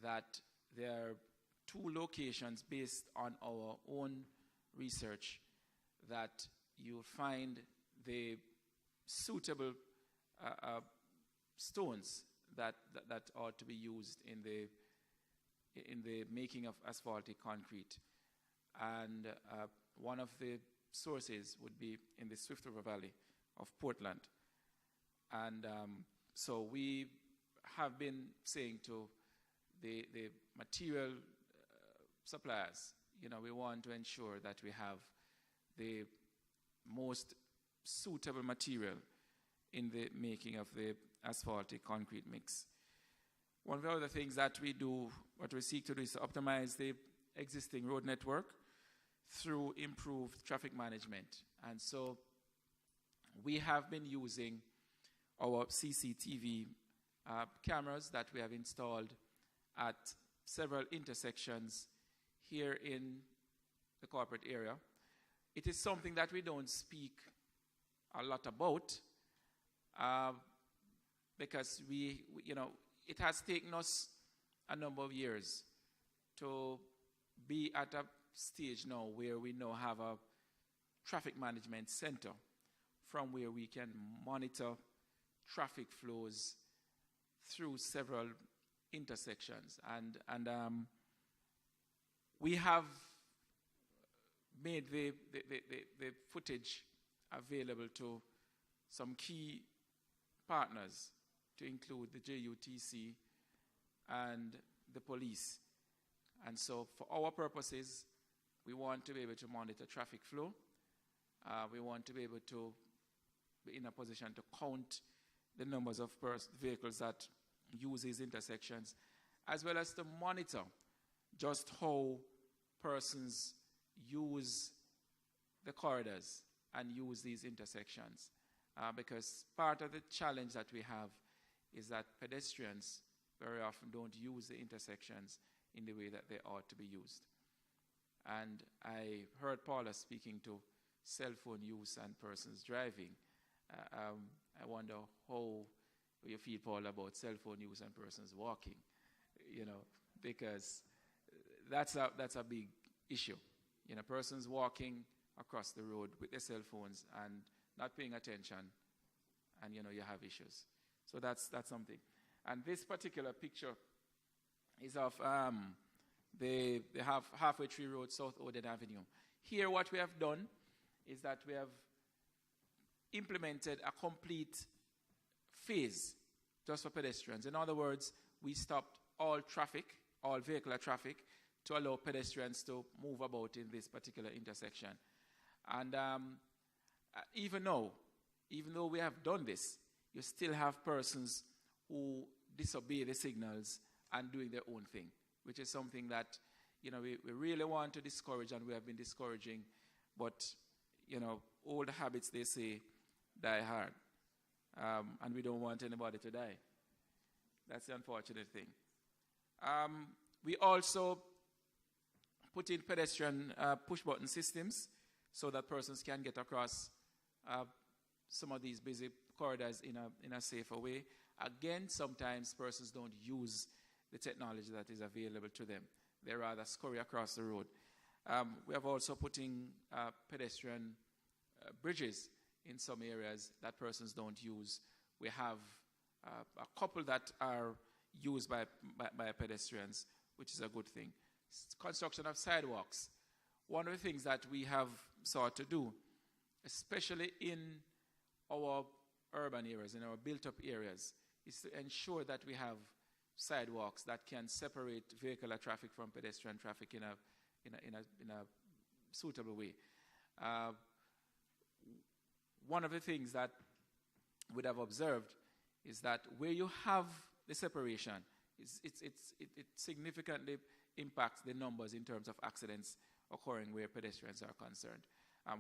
that there are 2 locations based on our own research that you'll find the suitable stones that are to be used in the making of asphaltic concrete. And one of the sources would be in the Swift River Valley of Portland. And so we have been saying to the material suppliers, we want to ensure that we have the most suitable material in the making of the asphaltic concrete mix. One of the other things that we do, what we seek to do, is to optimize the existing road network through improved traffic management. And so we have been using our CCTV cameras that we have installed at several intersections here in the corporate area. It is something that we don't speak a lot about because it has taken us a number of years to be at a stage now where we now have a traffic management center from where we can monitor traffic flows through several intersections. And we have made the footage available to some key partners, to include the JUTC and the police. And so for our purposes, we want to be able to monitor traffic flow, We want to be able to be in a position to count the numbers of vehicles that use these intersections, as well as to monitor just how persons use the corridors and use these intersections. Because part of the challenge that we have is that pedestrians very often don't use the intersections in the way that they ought to be used. And I heard Paula speaking to cell phone use and persons driving. I wonder how you feel, Paula, about cell phone use and persons walking, because that's a big issue. Persons walking across the road with their cell phones and not paying attention, and you have issues. So that's something. And this particular picture is of the Halfway Tree Road, South Oden Avenue. Here what we have done is that we have implemented a complete phase just for pedestrians. In other words, we stopped all traffic, all vehicular traffic, to allow pedestrians to move about in this particular intersection. And even though we have done this, you still have persons who disobey the signals and doing their own thing, which is something that we really want to discourage, and we have been discouraging. But old habits, they say, die hard, and we don't want anybody to die. That's the unfortunate thing. We also put in pedestrian push-button systems so that persons can get across some of these busy corridors in a safer way. Again, sometimes persons don't use the technology that is available to them. They rather scurry across the road. We have also put in pedestrian bridges in some areas that persons don't use. We have a couple that are used by pedestrians, which is a good thing. Construction of sidewalks. One of the things that we have sought to do, especially in our urban areas, in our built-up areas, is to ensure that we have sidewalks that can separate vehicular traffic from pedestrian traffic in a suitable way. One of the things that we'd have observed is that where you have the separation, it significantly impacts the numbers in terms of accidents occurring where pedestrians are concerned.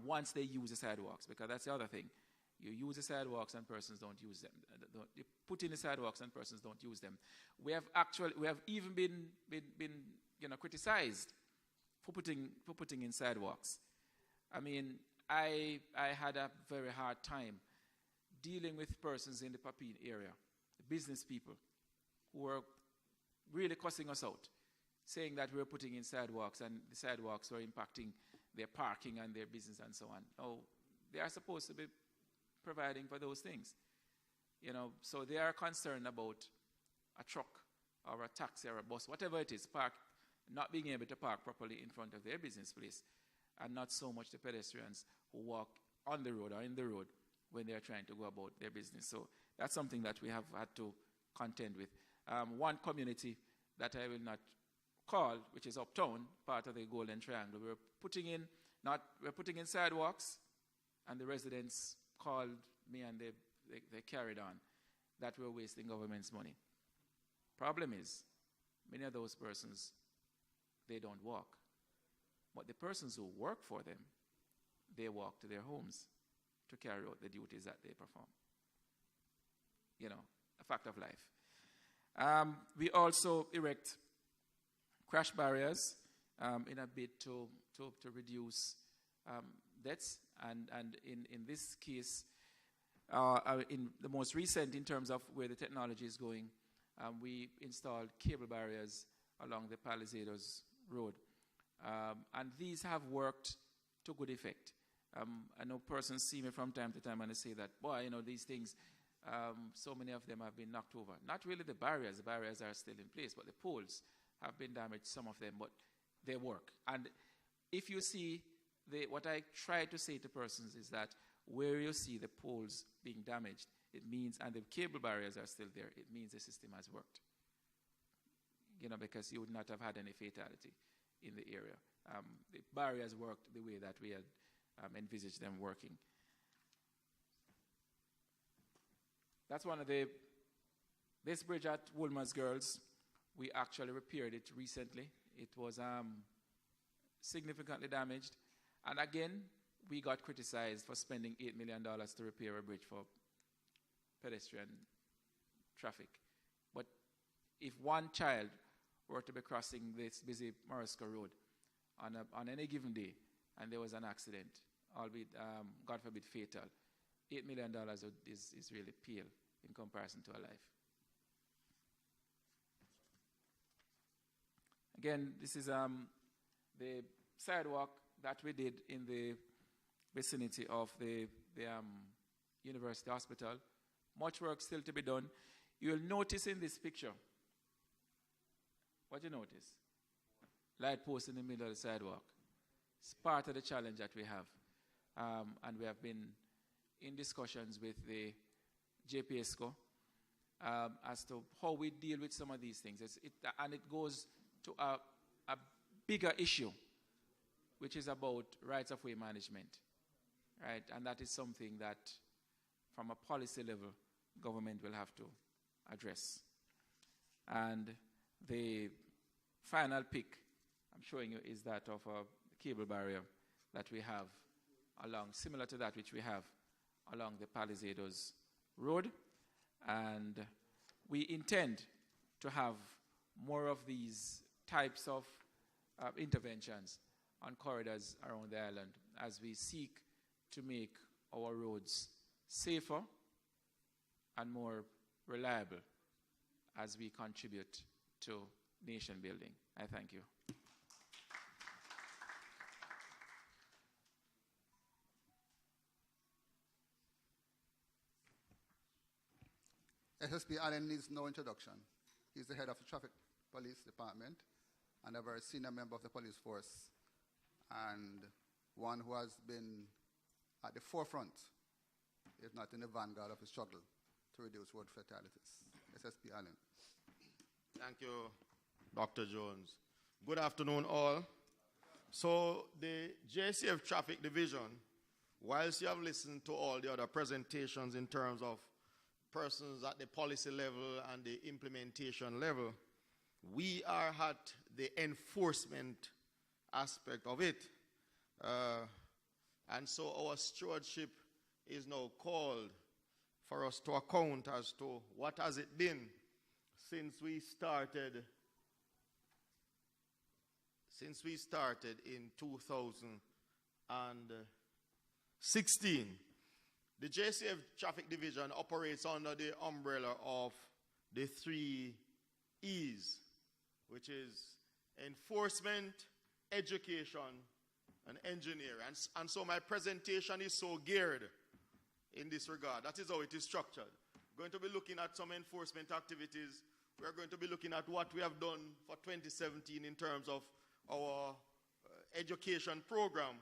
Once they use the sidewalks, because that's the other thing. You use the sidewalks and persons don't use them. You put in the sidewalks and persons don't use them. We have even been criticized for putting in sidewalks. I mean, I had a very hard time dealing with persons in the Papine area, the business people, who were really cussing us out, saying that we were putting in sidewalks and the sidewalks were impacting their parking and their business and so on. Oh, they are supposed to be providing for those things. So they are concerned about a truck or a taxi or a bus, whatever it is, not being able to park properly in front of their business place, and not so much the pedestrians who walk on the road or in the road when they are trying to go about their business. So that's something that we have had to contend with. One community that I will not call, which is Uptown, part of the Golden Triangle, we're putting in sidewalks, and the residents called me and they carried on that we're wasting government's money. Problem is, many of those persons, they don't walk. But the persons who work for them, they walk to their homes to carry out the duties that they perform. A fact of life. We also erect crash barriers in a bid to reduce deaths. And in this case, in the most recent, in terms of where the technology is going, we installed cable barriers along the Palisados Road. And these have worked to good effect. I know persons see me from time to time and they say that, boy, these things, so many of them have been knocked over. Not really the barriers are still in place, but the poles have been damaged, some of them, but they work. And if you see, what I try to say to persons is that where you see the poles being damaged, it means, and the cable barriers are still there, it means the system has worked. Because you would not have had any fatality in the area. The barriers worked the way that we had envisage them working. That's one of the, this bridge at Woolmer's Girls, we actually repaired it recently. It was significantly damaged. And again, we got criticized for spending $8 million to repair a bridge for pedestrian traffic. But if one child were to be crossing this busy Morisco Road on any given day, and there was an accident, albeit, God forbid, fatal, $8 million is really pale in comparison to a life. Again, this is the sidewalk that we did in the vicinity of the University Hospital. Much work still to be done. You'll notice in this picture, what do you notice? Light post in the middle of the sidewalk. It's part of the challenge that we have. And we have been in discussions with the JPSCO as to how we deal with some of these things. And it goes to a bigger issue, which is about rights of way management, right? And that is something that, from a policy level, government will have to address. And the final pick I'm showing you is that of a cable barrier that we have along, similar to that which we have along the Palisados Road. And we intend to have more of these types of interventions on corridors around the island as we seek to make our roads safer and more reliable as we contribute to nation building. I thank you. SSP Allen needs no introduction. He's the head of the Traffic Police Department and a very senior member of the police force, and one who has been at the forefront, if not in the vanguard, of the struggle to reduce road fatalities. SSP Allen. Thank you, Dr. Jones. Good afternoon, all. So the JCF Traffic Division, whilst you have listened to all the other presentations in terms of persons at the policy level and the implementation level, we are at the enforcement aspect of it. And so our stewardship is now called for us to account as to what has it been since we started in 2016. The JCF Traffic Division operates under the umbrella of the 3 E's, which is enforcement, education, and engineering. And so my presentation is so geared in this regard. That is how it is structured. We're going to be looking at some enforcement activities. We're going to be looking at what we have done for 2017 in terms of our education program.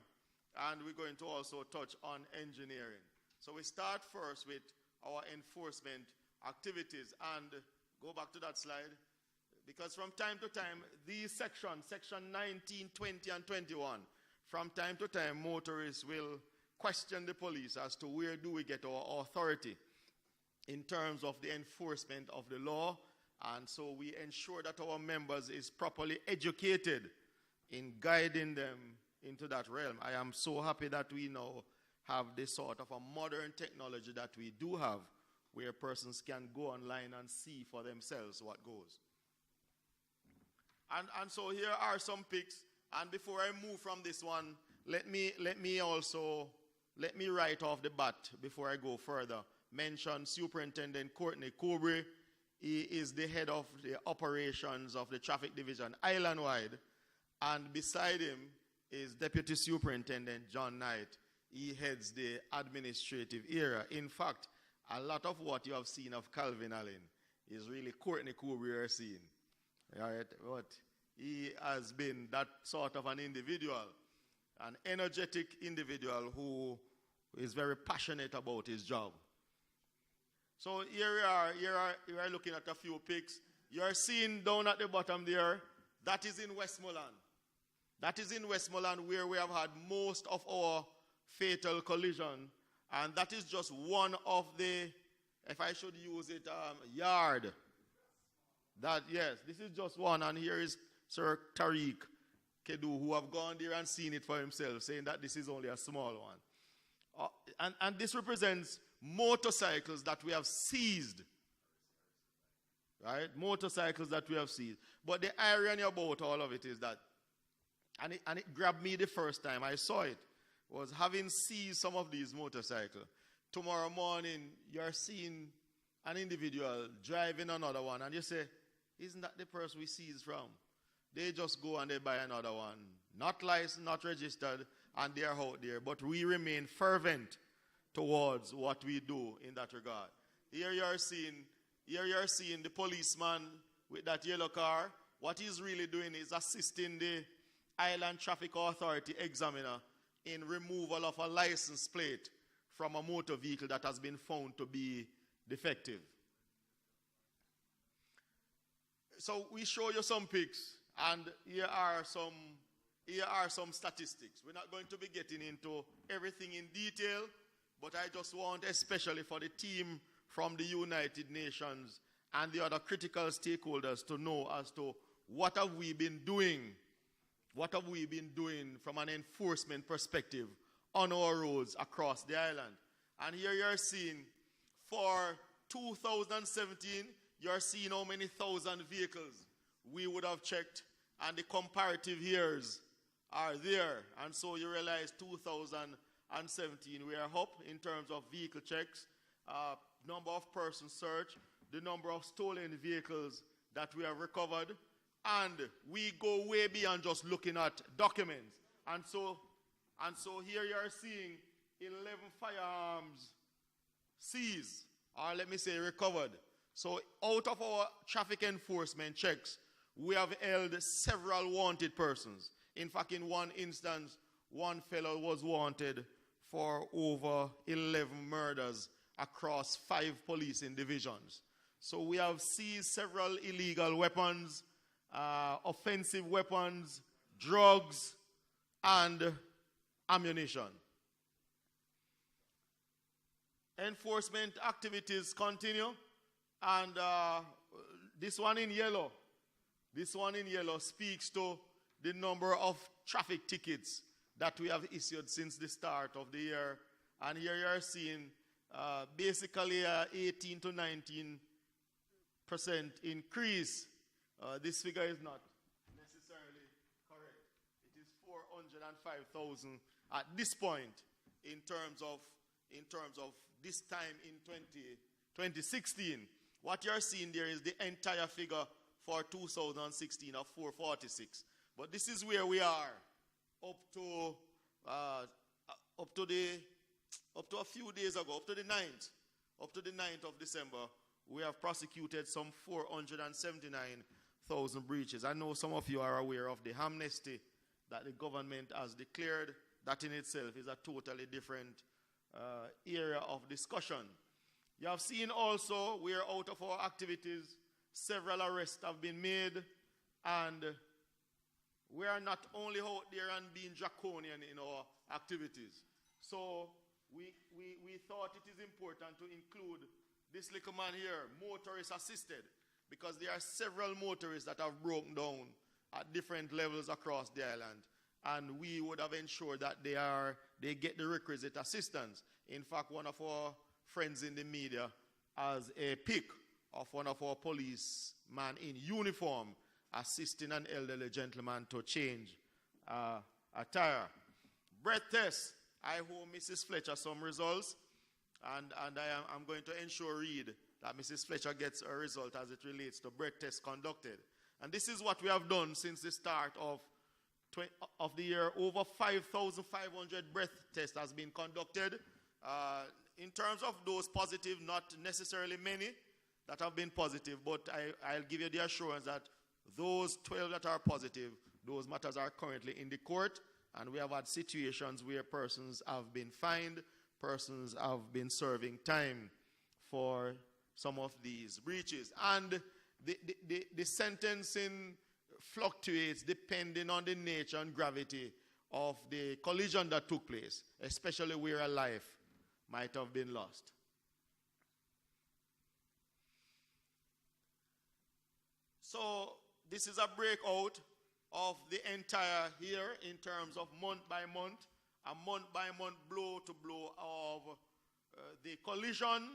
And we're going to also touch on engineering. So we start first with our enforcement activities. And go back to that slide, because from time to time, these sections, section 19, 20, and 21, from time to time, motorists will question the police as to where do we get our authority in terms of the enforcement of the law. And so we ensure that our members is properly educated in guiding them into that realm. I am so happy that we now have this sort of a modern technology that we do have, where persons can go online and see for themselves what goes. And so here are some picks. And before I move from this one, let me write off the bat before I go further. Mention Superintendent Courtney Cobre. He is the head of the operations of the Traffic Division island-wide. And beside him is Deputy Superintendent John Knight. He heads the administrative area. In fact, a lot of what you have seen of Calvin Allen is really Courtney Cobre you're seeing. Right? But he has been that sort of an individual, an energetic individual who is very passionate about his job. So here we are looking at a few pics. You are seeing down at the bottom there, that is in Westmoreland. That is in Westmoreland, where we have had most of our fatal collision. And that is just one of the, if I should use it, yard. That, yes, this is just one. And here is Sir Tariq Kedu, who have gone there and seen it for himself, saying that this is only a small one. And this represents motorcycles that we have seized. Right? Motorcycles that we have seized. But the irony about all of it is that, and it grabbed me the first time I saw it, was having seized some of these motorcycles. Tomorrow morning, you're seeing an individual driving another one, and you say, isn't that the person we seized from? They just go and they buy another one. Not licensed, not registered, and they're out there. But we remain fervent towards what we do in that regard. Here you're seeing the policeman with that yellow car. What he's really doing is assisting the Island Traffic Authority examiner in removal of a license plate from a motor vehicle that has been found to be defective. So we show you some pics, and here are some statistics. We're not going to be getting into everything in detail, but I just want, especially for the team from the United Nations and the other critical stakeholders, to know as to what have we been doing. What have we been doing from an enforcement perspective on our roads across the island? And here you're seeing, for 2017, you're seeing how many thousand vehicles we would have checked, and the comparative years are there. And so you realize 2017, we are up in terms of vehicle checks, number of persons searched, the number of stolen vehicles that we have recovered, and we go way beyond just looking at documents. And so here you are seeing 11 firearms seized, or let me say recovered. So out of our traffic enforcement checks, we have held several wanted persons. In fact, in one instance, one fellow was wanted for over 11 murders across 5 policing divisions. So we have seized several illegal weapons, offensive weapons, drugs, and ammunition. Enforcement activities continue, and this one in yellow speaks to the number of traffic tickets that we have issued since the start of the year. And here you are seeing basically 18 to 19% increase. This figure is not necessarily correct. It is 405,000 at this point in terms of this time in 2016. What you're seeing there is the entire figure for 2016 of 446. But this is where we are up to a few days ago, up to the 9th of December. We have prosecuted some 479,000 breaches. I know some of you are aware of the amnesty that the government has declared. That in itself is a totally different area of discussion. You have seen also, we are out of our activities. Several arrests have been made, and we are not only out there and being draconian in our activities. So we thought it is important to include this little man here, motorist assisted, because there are several motorists that have broken down at different levels across the island, and we would have ensured that they get the requisite assistance. In fact, one of our friends in the media has a pic of one of our policemen in uniform assisting an elderly gentleman to change a tire. Breath test. I owe Mrs. Fletcher some results, and I'm going to ensure, Reed, that Mrs. Fletcher gets a result as it relates to breath tests conducted. And this is what we have done since the start of the year. Over 5,500 breath tests has been conducted. In terms of those positive, not necessarily many that have been positive, but I'll give you the assurance that those 12 that are positive, those matters are currently in the court, and we have had situations where persons have been fined, persons have been serving time for some of these breaches. And the sentencing fluctuates depending on the nature and gravity of the collision that took place, especially where a life might have been lost. So this is a breakout of the entire year in terms of month by month, a month by month blow to blow of the collision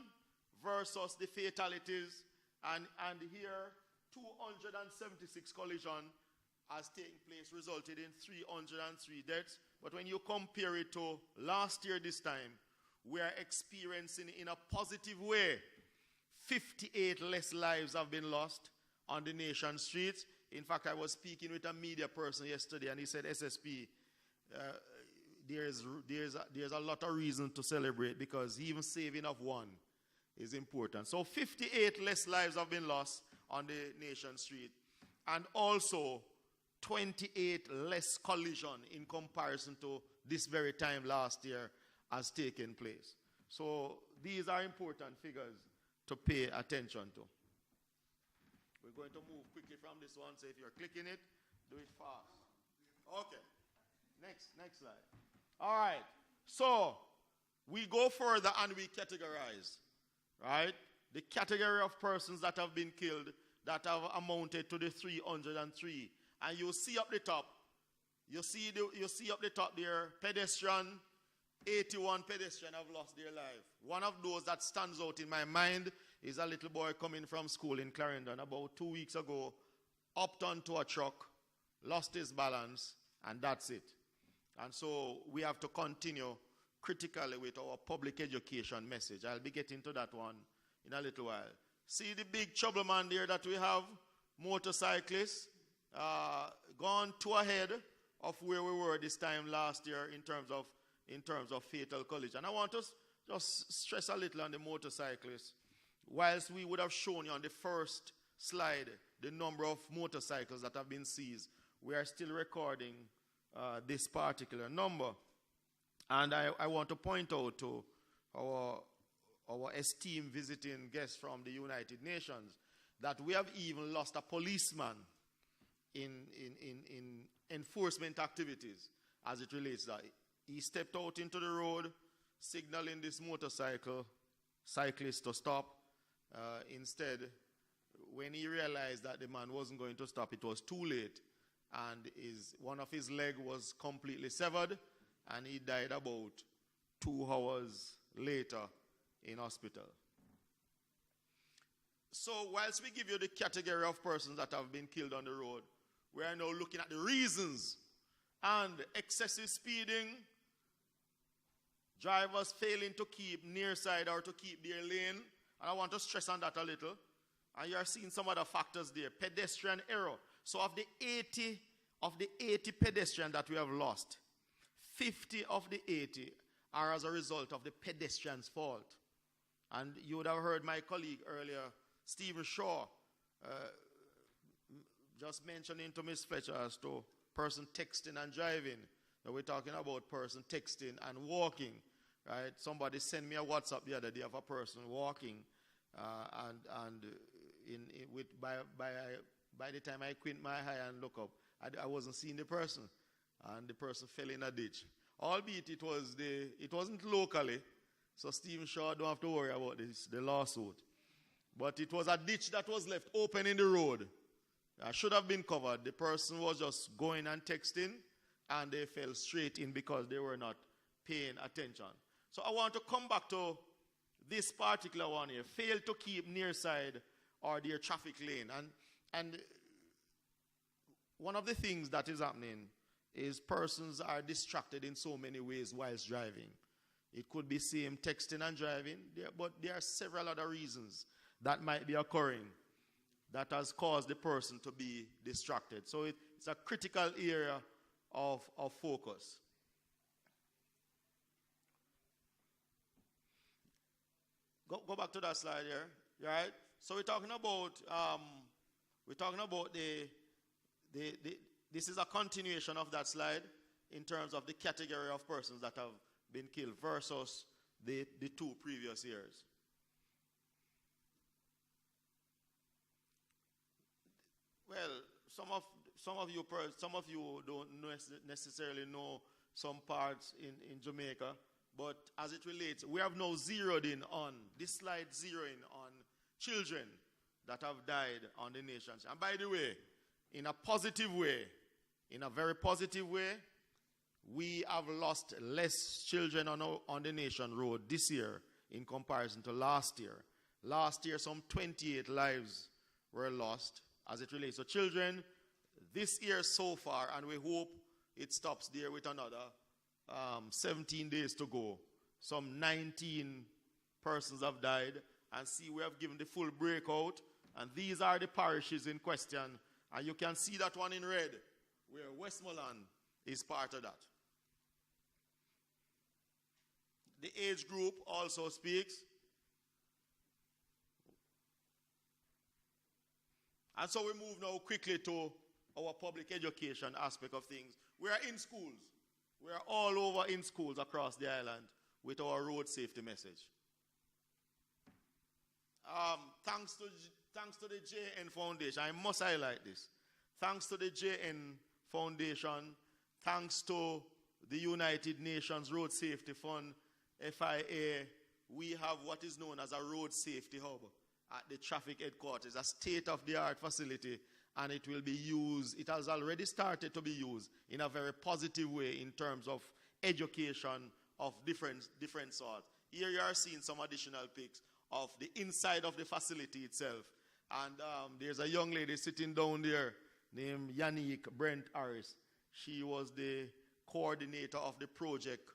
versus the fatalities. And here, 276 collision has taken place, resulted in 303 deaths. But when you compare it to last year this time, we are experiencing in a positive way 58 less lives have been lost on the nation's streets. In fact, I was speaking with a media person yesterday, and he said, SSP, there's a lot of reason to celebrate, because even saving of one is important. So 58 less lives have been lost on the nation's street, and also 28 less collision in comparison to this very time last year has taken place. So these are important figures to pay attention to. We're going to move quickly from this one, so if you're clicking it, do it fast. Okay, next slide. All right, so we go further and we categorize, right? The category of persons that have been killed that have amounted to the 303. And you see up the top, you see up the top there, pedestrian, 81 pedestrians have lost their life. One of those that stands out in my mind is a little boy coming from school in Clarendon about 2 weeks ago, upped onto a truck, lost his balance, and that's it. And so we have to continue critically with our public education message. I'll be getting to that one in a little while. See the big trouble man there that we have, motorcyclists, gone 2 ahead of where we were this time last year in terms of fatal collision. And I want to just stress a little on the motorcyclists. Whilst we would have shown you on the first slide the number of motorcycles that have been seized, we are still recording this particular number. And I want to point out to our esteemed visiting guests from the United Nations that we have even lost a policeman in enforcement activities as it relates to that. He stepped out into the road, signaling this cyclist to stop. Instead, when he realized that the man wasn't going to stop, it was too late, and one of his leg was completely severed, and he died about 2 hours later in hospital. So whilst we give you the category of persons that have been killed on the road, we are now looking at the reasons. And excessive speeding, drivers failing to keep near side or to keep their lane. And I want to stress on that a little. And you are seeing some other factors there. Pedestrian error. So of the 80 pedestrians that we have lost, 50 of the 80 are as a result of the pedestrian's fault. And you would have heard my colleague earlier, Stephen Shaw, just mentioning to Ms. Fletcher as to person texting and driving. Now we're talking about person texting and walking, right? Somebody sent me a WhatsApp the other day of a person walking, by the time I quint my eye and look up, I wasn't seeing the person, and the person fell in a ditch. Albeit it wasn't locally, so Stephen Shaw don't have to worry about the lawsuit. But it was a ditch that was left open in the road. Should have been covered. The person was just going and texting, and they fell straight in because they were not paying attention. So I want to come back to this particular one here. Fail to keep near side or their traffic lane. And one of the things that is happening is persons are distracted in so many ways whilst driving. It could be same texting and driving, but there are several other reasons that might be occurring that has caused the person to be distracted. So it's a critical area of focus. Go back to that slide here, right? So we're talking about this is a continuation of that slide in terms of the category of persons that have been killed versus the 2 previous years. Well, some of you don't necessarily know some parts in Jamaica. But as it relates, we have now zeroed in on, this slide zeroing on children that have died on the nations. And by the way, in a positive way, in a very positive way, we have lost less children on the nation road this year in comparison to last year. Last year, some 28 lives were lost as it relates to children. This year so far, and we hope it stops there with another 17 days to go. Some 19 persons have died. And see, we have given the full breakout. And these are the parishes in question. And you can see that one in red, where Westmoreland is part of that. The age group also speaks. And so we move now quickly to our public education aspect of things. We are in schools. We are all over in schools across the island with our road safety message. Thanks to the JN Foundation, I must highlight this. Thanks to the JN Foundation, thanks to the United Nations Road Safety Fund, FIA, we have what is known as a road safety hub at the traffic headquarters, a state-of-the-art facility, and it will be used, it has already started to be used in a very positive way in terms of education of different sorts. Here you are seeing some additional pics of the inside of the facility itself. And there's a young lady sitting down there named Yannick Brent Harris. She was the coordinator of the project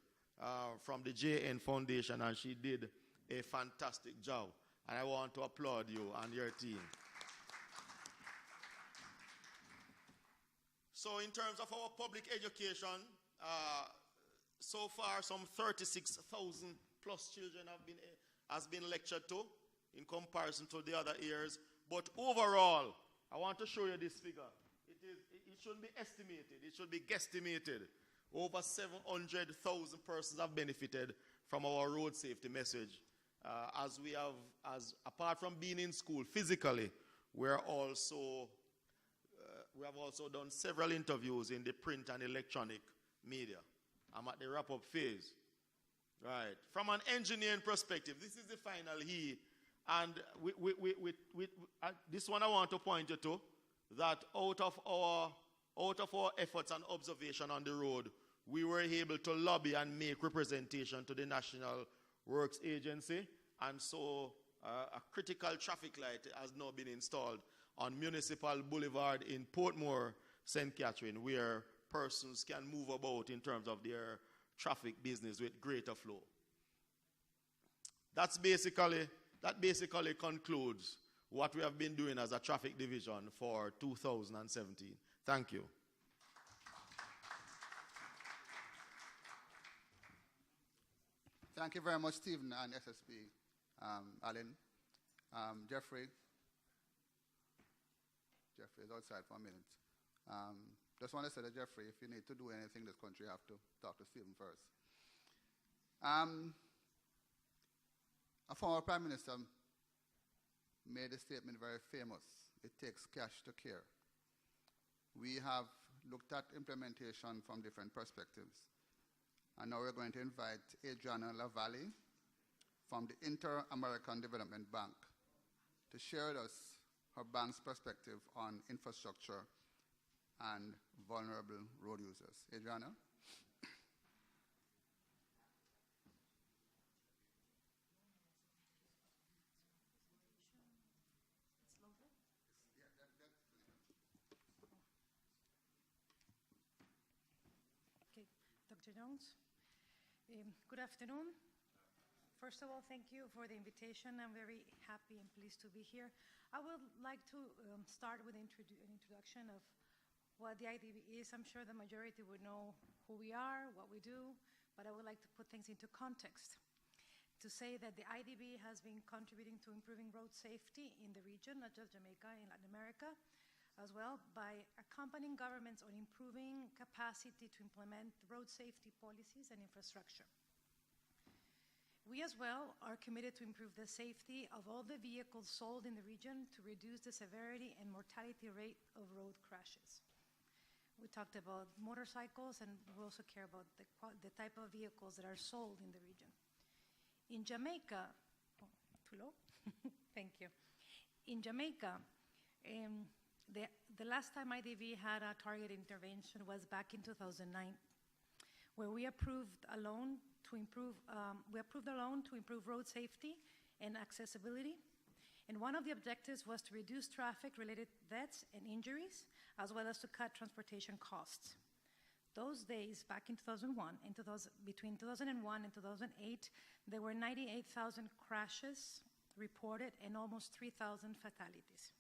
from the JN Foundation, and she did a fantastic job. And I want to applaud you and your team. So in terms of our public education, so far some 36,000 plus children has been lectured to in comparison to the other years. But overall, I want to show you this figure. It shouldn't be estimated, it should be guesstimated. Over 700,000 persons have benefited from our road safety message. As apart from being in school physically, we have also done several interviews in the print and electronic media. I'm at the wrap-up phase. Right. From an engineering perspective, this is the final E. And this one I want to point you to, that out of our efforts and observation on the road, we were able to lobby and make representation to the National Works Agency. And so a critical traffic light has now been installed on Municipal Boulevard in Portmore, St. Catherine, where persons can move about in terms of their traffic business with greater flow. That basically concludes what we have been doing as a traffic division for 2017. Thank you. Thank you very much, Stephen and SSP, Alan. Jeffrey is outside for a minute. Just want to say to Jeffrey, if you need to do anything in this country, you have to talk to Stephen first. A former Prime Minister made a statement very famous. It takes cash to care. We have looked at implementation from different perspectives. And now we're going to invite Adriana Lavallee from the Inter-American Development Bank to share with us her bank's perspective on infrastructure and vulnerable road users. Adriana? Okay, Dr. Jones. Good afternoon. First of all, thank you for the invitation. I'm very happy and pleased to be here. I would like to start with an introduction of what the IDB is. I'm sure the majority would know who we are, what we do, but I would like to put things into context. To say that the IDB has been contributing to improving road safety in the region, not just Jamaica, in Latin America, as well, by accompanying governments on improving capacity to implement road safety policies and infrastructure. We as well are committed to improve the safety of all the vehicles sold in the region to reduce the severity and mortality rate of road crashes. We talked about motorcycles, and we also care about the type of vehicles that are sold in the region. In Jamaica, too low? Thank you. In Jamaica, the last time IDV had a target intervention was back in 2009, where we approved a loan to improve road safety and accessibility. And one of the objectives was to reduce traffic-related deaths and injuries, as well as to cut transportation costs. Those days, back in 2001, between 2001 and 2008, there were 98,000 crashes reported and almost 3,000 fatalities.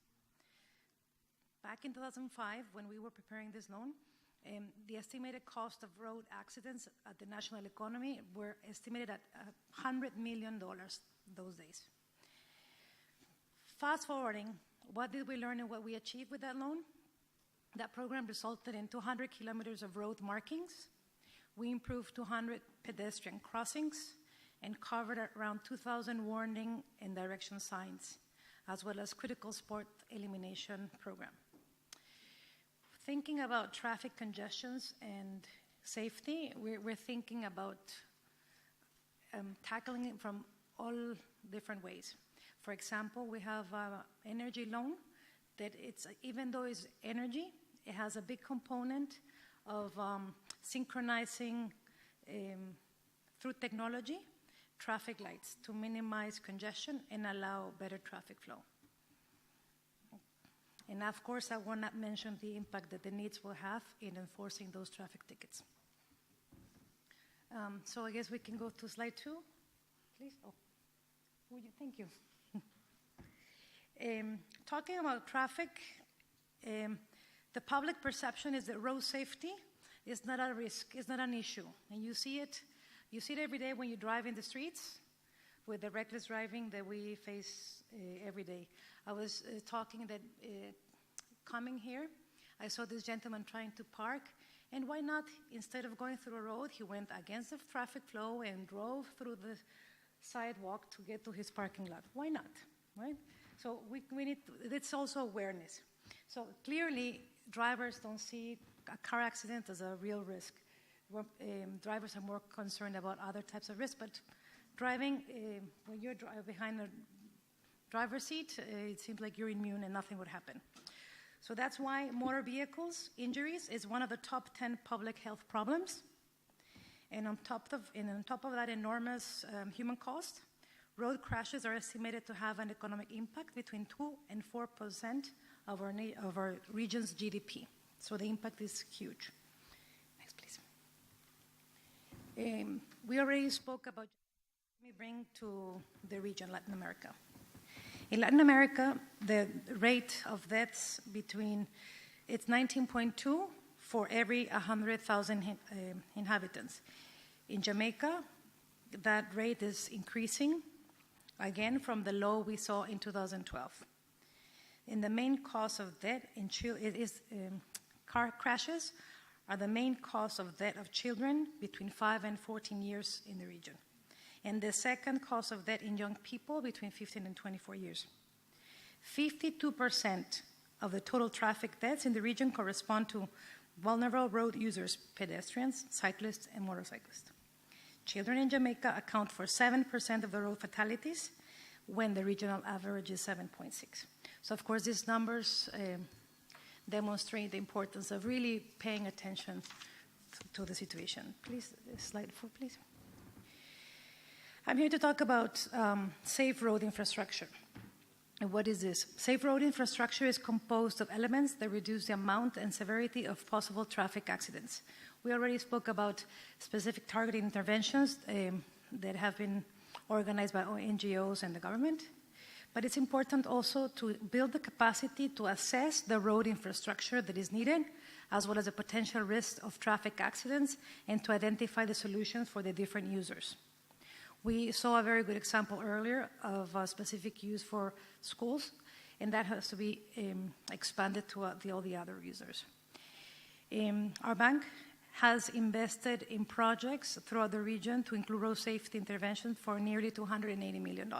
Back in 2005, when we were preparing this loan, the estimated cost of road accidents at the national economy were estimated at $100 million those days. Fast forwarding, what did we learn and what we achieved with that loan? That program resulted in 200 kilometers of road markings. We improved 200 pedestrian crossings and covered around 2,000 warning and direction signs, as well as critical spot elimination program. Thinking about traffic congestions and safety, we're thinking about tackling it from all different ways. For example, we have an energy loan that even though it's energy, it has a big component of synchronizing through technology traffic lights to minimize congestion and allow better traffic flow. And of course, I will not mention the impact that the needs will have in enforcing those traffic tickets. So I guess we can go to slide 2, please. Oh, thank you. Talking about traffic, the public perception is that road safety is not a risk, it's not an issue. And you see it every day when you drive in the streets with the reckless driving that we face every day. I was talking that coming here, I saw this gentleman trying to park, and why not, instead of going through a road, he went against the traffic flow and drove through the sidewalk to get to his parking lot. Why not, right? So we need to, it's also awareness. So clearly, drivers don't see a car accident as a real risk. Drivers are more concerned about other types of risks, but driving, when you're behind a driver's seat, it seems like you're immune and nothing would happen. So that's why motor vehicles injuries is one of the top 10 public health problems. And on top of that enormous human cost, road crashes are estimated to have an economic impact between 2 and 4% of our region's GDP. So the impact is huge. Next, please. We already spoke about, let me bring to the region, Latin America. In Latin America, the rate of deaths it's 19.2 for every 100,000 inhabitants. In Jamaica, that rate is increasing, again, from the low we saw in 2012. And the main cause of death in car crashes are the main cause of death of children between 5 and 14 years in the region. And the second cause of death in young people between 15 and 24 years. 52% of the total traffic deaths in the region correspond to vulnerable road users, pedestrians, cyclists, and motorcyclists. Children in Jamaica account for 7% of the road fatalities, when the regional average is 7.6. So, of course, these numbers demonstrate the importance of really paying attention to the situation. Please, slide 4, please. I'm here to talk about safe road infrastructure. And what is this? Safe road infrastructure is composed of elements that reduce the amount and severity of possible traffic accidents. We already spoke about specific targeted interventions that have been organized by NGOs and the government. But it's important also to build the capacity to assess the road infrastructure that is needed, as well as the potential risks of traffic accidents, and to identify the solutions for the different users. We saw a very good example earlier of a specific use for schools, and that has to be expanded to all the other users. Our bank has invested in projects throughout the region to include road safety intervention for nearly $280 million.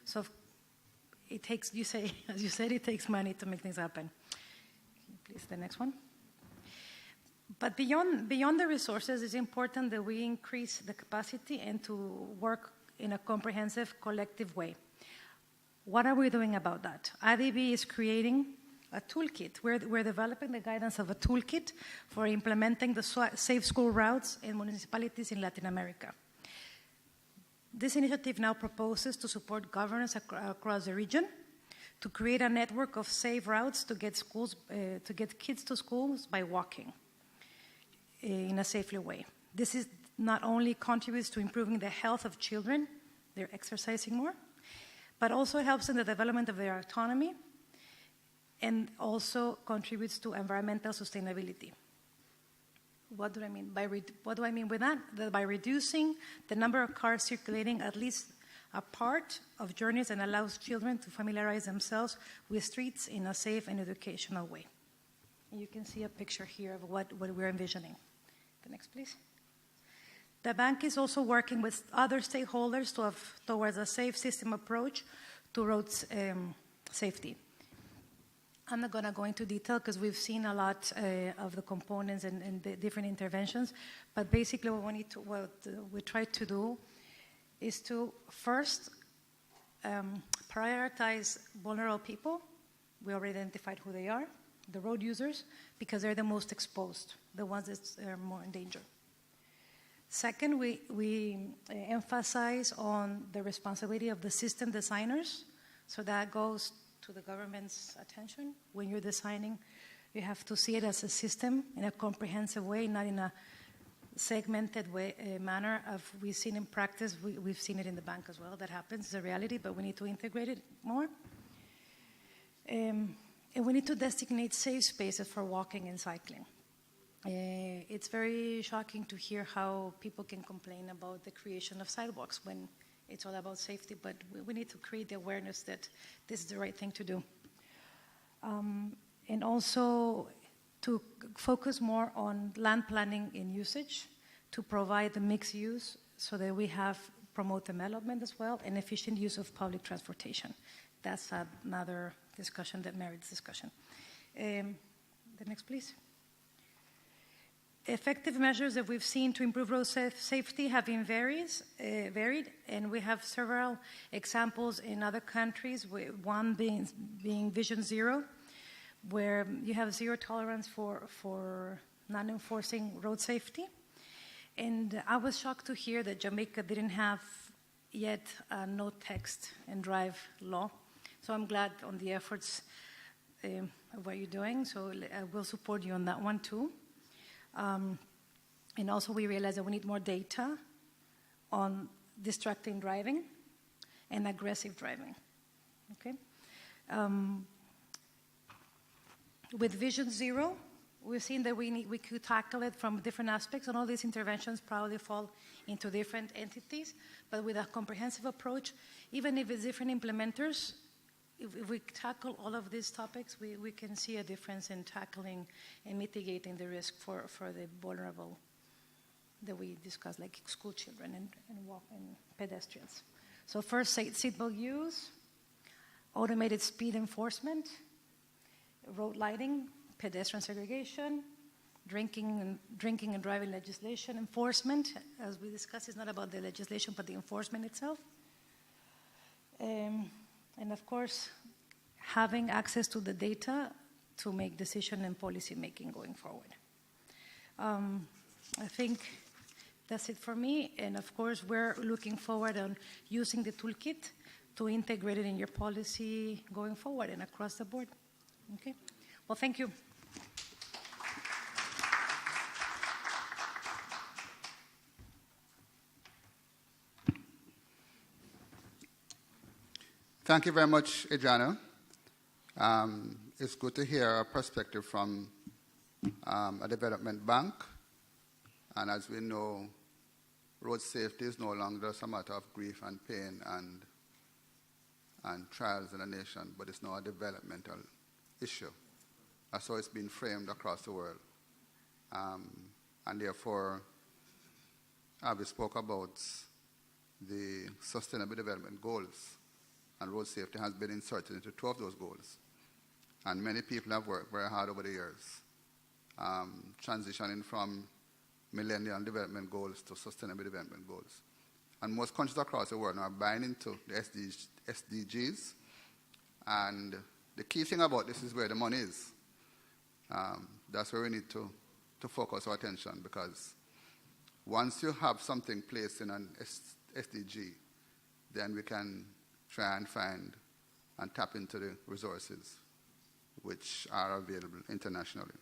So it takes, as you said, it takes money to make things happen. Please, the next one. But beyond the resources, it's important that we increase the capacity and to work in a comprehensive, collective way. What are we doing about that? IDB is creating a toolkit. We're developing the guidance of a toolkit for implementing the safe school routes in municipalities in Latin America. This initiative now proposes to support governments across the region to create a network of safe routes to get kids to schools by walking in a safer way. This is not only contributes to improving the health of children, they're exercising more, but also helps in the development of their autonomy and also contributes to environmental sustainability. What do I mean? What do I mean with that? That by reducing the number of cars circulating at least a part of journeys and allows children to familiarize themselves with streets in a safe and educational way. You can see a picture here of what we're envisioning. The next, please. The bank is also working with other stakeholders towards a safe system approach to road safety. I'm not going to go into detail because we've seen a lot of the components and the different interventions, but basically what we try to do is to first prioritize vulnerable people. We already identified who they are, the road users, because they're the most exposed, the ones that are more in danger. Second, we emphasize on the responsibility of the system designers, so that goes to the government's attention. When you're designing, you have to see it as a system in a comprehensive way, not in a segmented way, manner. We've seen in practice, we've seen it in the bank as well. That happens, it's a reality, but we need to integrate it more. And we need to designate safe spaces for walking and cycling. It's very shocking to hear how people can complain about the creation of sidewalks when it's all about safety, but we need to create the awareness that this is the right thing to do. And also to focus more on land planning and usage to provide the mixed use so that we promote development as well and efficient use of public transportation. That's another discussion that merits discussion. The next, please. Effective measures that we've seen to improve road safety have been varied, and we have several examples in other countries, one being Vision Zero, where you have zero tolerance for non-enforcing road safety. And I was shocked to hear that Jamaica didn't have yet a no text and drive law. So I'm glad on the efforts of what you're doing. So I will support you on that one too. And also we realize that we need more data on distracting driving and aggressive driving. Okay. With Vision Zero, we've seen that we could tackle it from different aspects, and all these interventions probably fall into different entities, but with a comprehensive approach, even if it's different implementers, if we tackle all of these topics, we can see a difference in tackling and mitigating the risk for the vulnerable that we discussed, like school children and pedestrians. So first, seatbelt use, automated speed enforcement, road lighting, pedestrian segregation, drinking and driving legislation, enforcement, as we discussed, is not about the legislation, but the enforcement itself. And of course, having access to the data to make decision and policy making going forward. I think that's it for me. And of course, we're looking forward on using the toolkit to integrate it in your policy going forward and across the board. Okay. Well, thank you. Thank you very much, Adriana. It's good to hear a perspective from a development bank. And as we know, road safety is no longer just a matter of grief and pain and trials in a nation, but it's now a developmental issue. That's how it's been framed across the world. And therefore, we spoke about the Sustainable Development Goals, and road safety has been inserted into 2 of those goals. And many people have worked very hard over the years transitioning from Millennium Development Goals to Sustainable Development Goals. And most countries across the world are buying into the SDGs. And the key thing about this is where the money is. That's where we need to focus our attention, because once you have something placed in an SDG, then we can try and find and tap into the resources which are available internationally.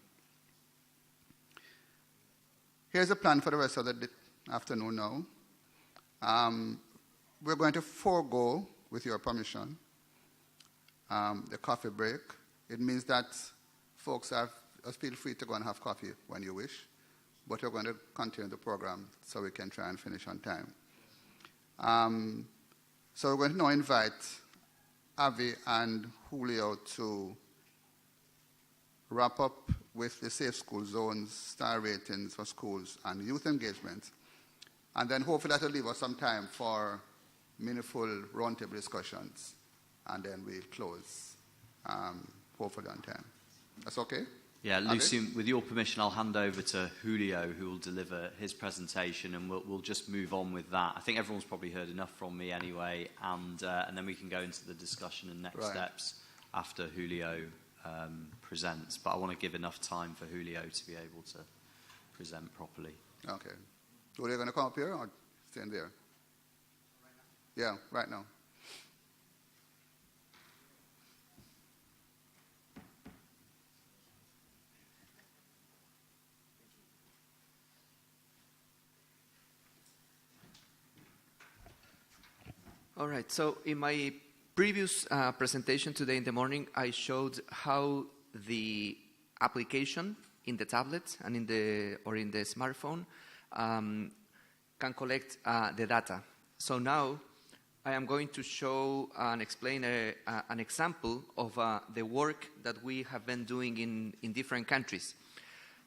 Here's a plan for the rest of the afternoon now. We're going to forego, with your permission, the coffee break. It means that folks feel free to go and have coffee when you wish, but we're going to continue the program so we can try and finish on time. So we're going to now invite Avi and Julio to wrap up with the Safe School Zones, star ratings for schools, and youth engagement. And then hopefully that will leave us some time for meaningful roundtable discussions. And then we'll close, hopefully on time. That's okay? Yeah, Lucy, with your permission, I'll hand over to Julio, who will deliver his presentation, and we'll just move on with that. I think everyone's probably heard enough from me anyway, and then we can go into the discussion and next steps after Julio presents. But I want to give enough time for Julio to be able to present properly. Okay. Julio, going to come up here or stand there? Yeah, right now. All right, so in my previous presentation today in the morning, I showed how the application in the tablet and in the smartphone can collect the data. So now I am going to show and explain an example of the work that we have been doing in different countries.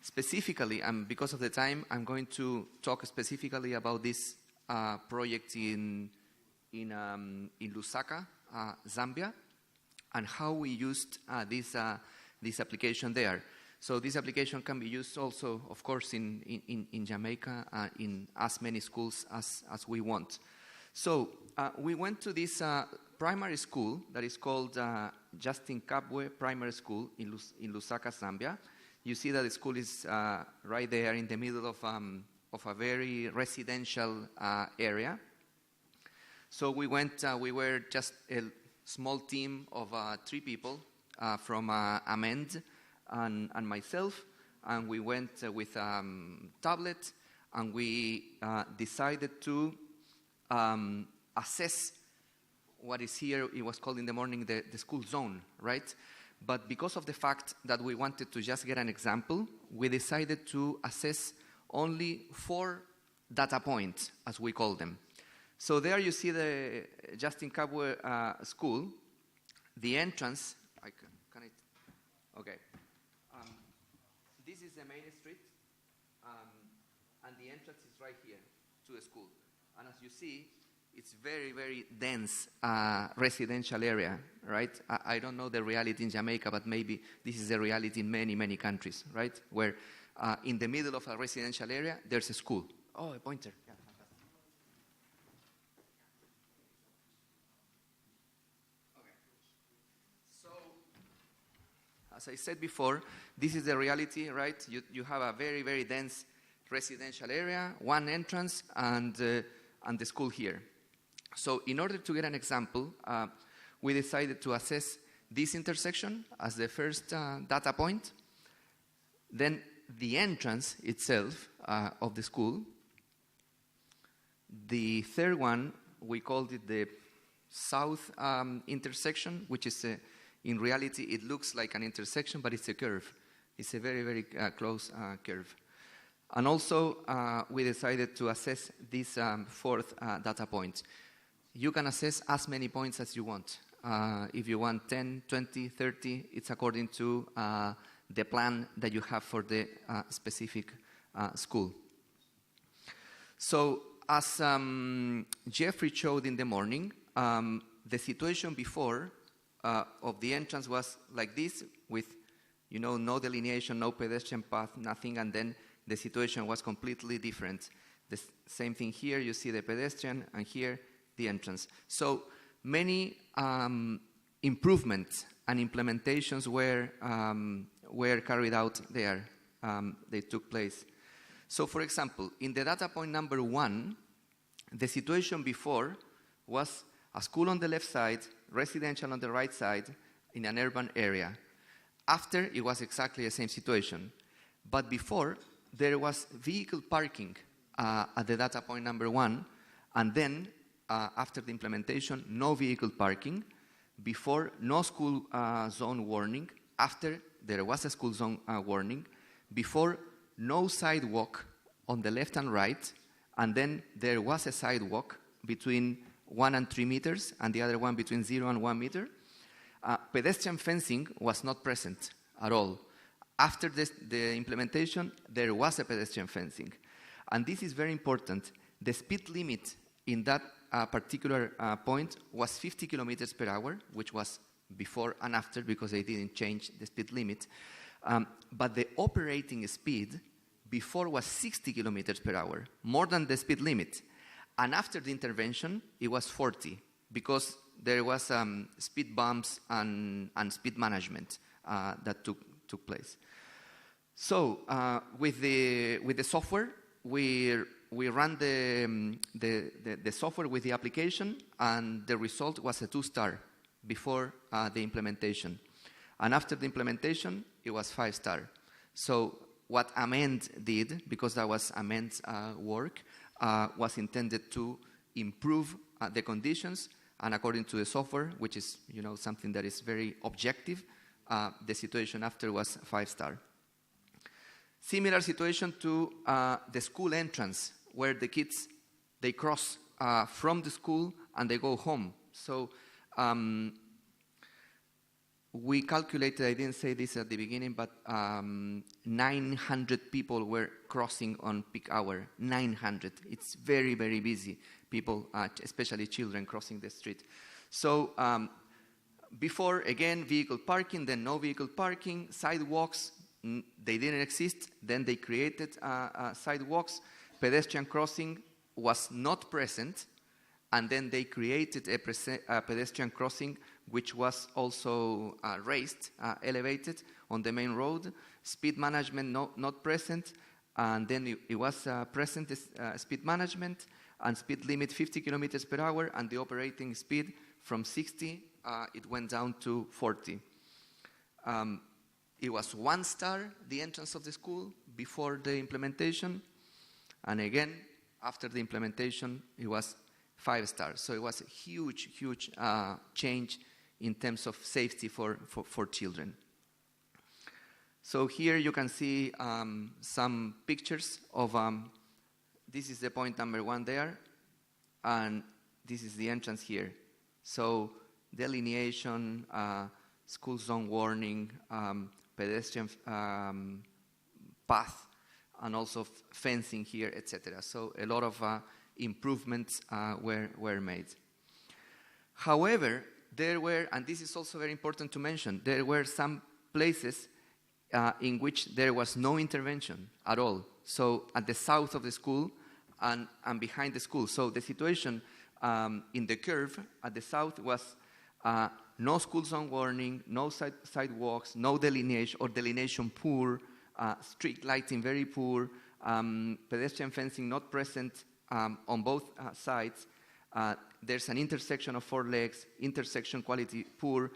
Specifically, because of the time, I'm going to talk specifically about this project in Lusaka, Zambia, and how we used this application there. So this application can be used also, of course, in Jamaica, in as many schools as we want. So we went to this primary school that is called Justin Kabwe Primary School in Lusaka, Zambia. You see that the school is right there in the middle of a very residential area. So we went, we were just a small team of 3 people from Amend and myself, and we went with tablet, and we decided to assess what is here. It was called in the morning the school zone, right? But because of the fact that we wanted to just get an example, we decided to assess only 4 data points, as we call them. So there you see the Justin Kabwe school. The entrance, okay. This is the main street, and the entrance is right here to the school. And as you see, it's very, very dense residential area, right? I don't know the reality in Jamaica, but maybe this is the reality in many, many countries, right? Where in the middle of a residential area, there's a school. Oh, a pointer. Yeah. As I said before, this is the reality, right? You have a very, very dense residential area, one entrance, and the school here. So in order to get an example, we decided to assess this intersection as the first data point, then the entrance itself of the school. The third one, we called it the south intersection, which is in reality, it looks like an intersection, but it's a curve. It's a very, very close curve. And also, we decided to assess this 4th data point. You can assess as many points as you want. If you want 10, 20, 30, it's according to the plan that you have for the specific school. So, as Jeffrey showed in the morning, the situation before of the entrance was like this, with You know, no delineation, no pedestrian path, nothing, and then the situation was completely different. The same thing here, you see the pedestrian, and here the entrance. So many improvements and implementations were carried out there. They took place. So for example, in the data point number 1, the situation before was a school on the left side, residential on the right side, in an urban area. After, it was exactly the same situation. But before, there was vehicle parking at the data point number 1, and then, after the implementation, no vehicle parking. Before, no school zone warning. After, there was a school zone warning. Before, no sidewalk on the left and right, and then there was a sidewalk between 1 and 3 meters, and the other one between 0 and 1 meter. Pedestrian fencing was not present at all. After the implementation, there was a pedestrian fencing. And this is very important. The speed limit in that particular point was 50 kilometers per hour, which was before and after, because they didn't change the speed limit. But the operating speed before was 60 kilometers per hour, more than the speed limit. And after the intervention, it was 40, because there was speed bumps and speed management that took place. So with the software, we ran the software with the application, and the result was a 2-star before the implementation. And after the implementation, it was 5-star. So what Amend did, because that was Amend's work, was intended to improve the conditions, and according to the software, which is something that is very objective, the situation after was 5-star. Similar situation to the school entrance, where the kids, they cross from the school and they go home. So we calculated, I didn't say this at the beginning, but 900 people were crossing on peak hour. 900. It's very, very busy. People, especially children, crossing the street. So before, again, vehicle parking, then no vehicle parking, sidewalks, they didn't exist. Then they created sidewalks. Pedestrian crossing was not present. And then they created a pedestrian crossing, which was also raised, elevated on the main road. Speed management not present. And then it was present, speed management, and speed limit 50 kilometers per hour, and the operating speed from 60, it went down to 40. It was 1-star, the entrance of the school, before the implementation. And again, after the implementation, it was 5-star. So it was a huge, huge change in terms of safety for children. So here you can see some pictures of, this is the point number 1 there, and this is the entrance here. So delineation, school zone warning, pedestrian path, and also fencing here, etc. So a lot of improvements were made. However, there were, and this is also very important to mention, there were some places in which there was no intervention at all. So at the south of the school and behind the school. So the situation in the curve at the south was no school zone warning, no sidewalks, no delineation or delineation poor, street lighting very poor, pedestrian fencing not present on both sides. There's an intersection of 4 legs, intersection quality poor,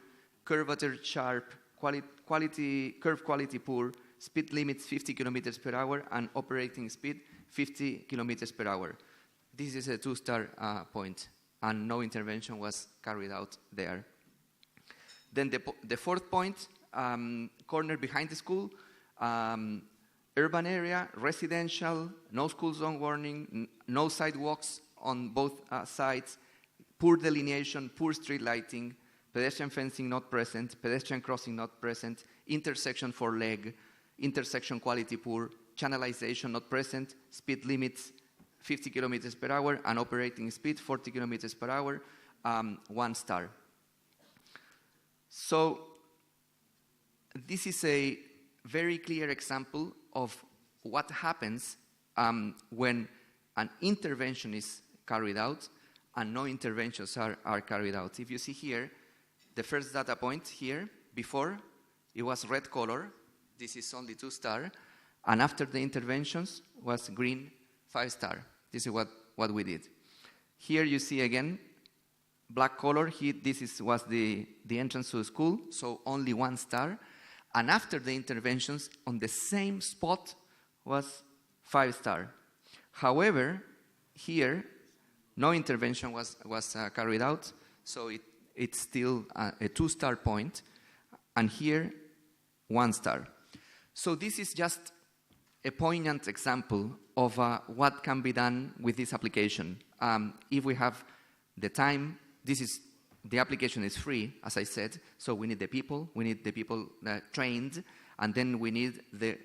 curvature sharp, curve quality poor, speed limits 50 kilometers per hour, and operating speed 50 kilometers per hour. This is a 2-star point, and no intervention was carried out there. Then the 4th point, corner behind the school, urban area, residential, no school zone warning, no sidewalks on both sides, poor delineation, poor street lighting, pedestrian fencing not present, pedestrian crossing not present, intersection 4 leg, intersection quality poor, channelization not present, speed limits 50 kilometers per hour, and operating speed 40 kilometers per hour, 1 star. So this is a very clear example of what happens when an intervention is carried out and no interventions are carried out. If you see here, the first data point here, before, it was red color. This is only 2-star. And after the interventions was green, 5-star. This is what we did. Here you see again, black color. Here, was the entrance to the school, so only 1 star. And after the interventions, on the same spot was 5-star. However, here, no intervention was carried out, so it's still a 2-star point. And here, 1 star. So this is just a poignant example of what can be done with this application. If we have the time, the application is free, as I said, so we need the people trained, and then we need the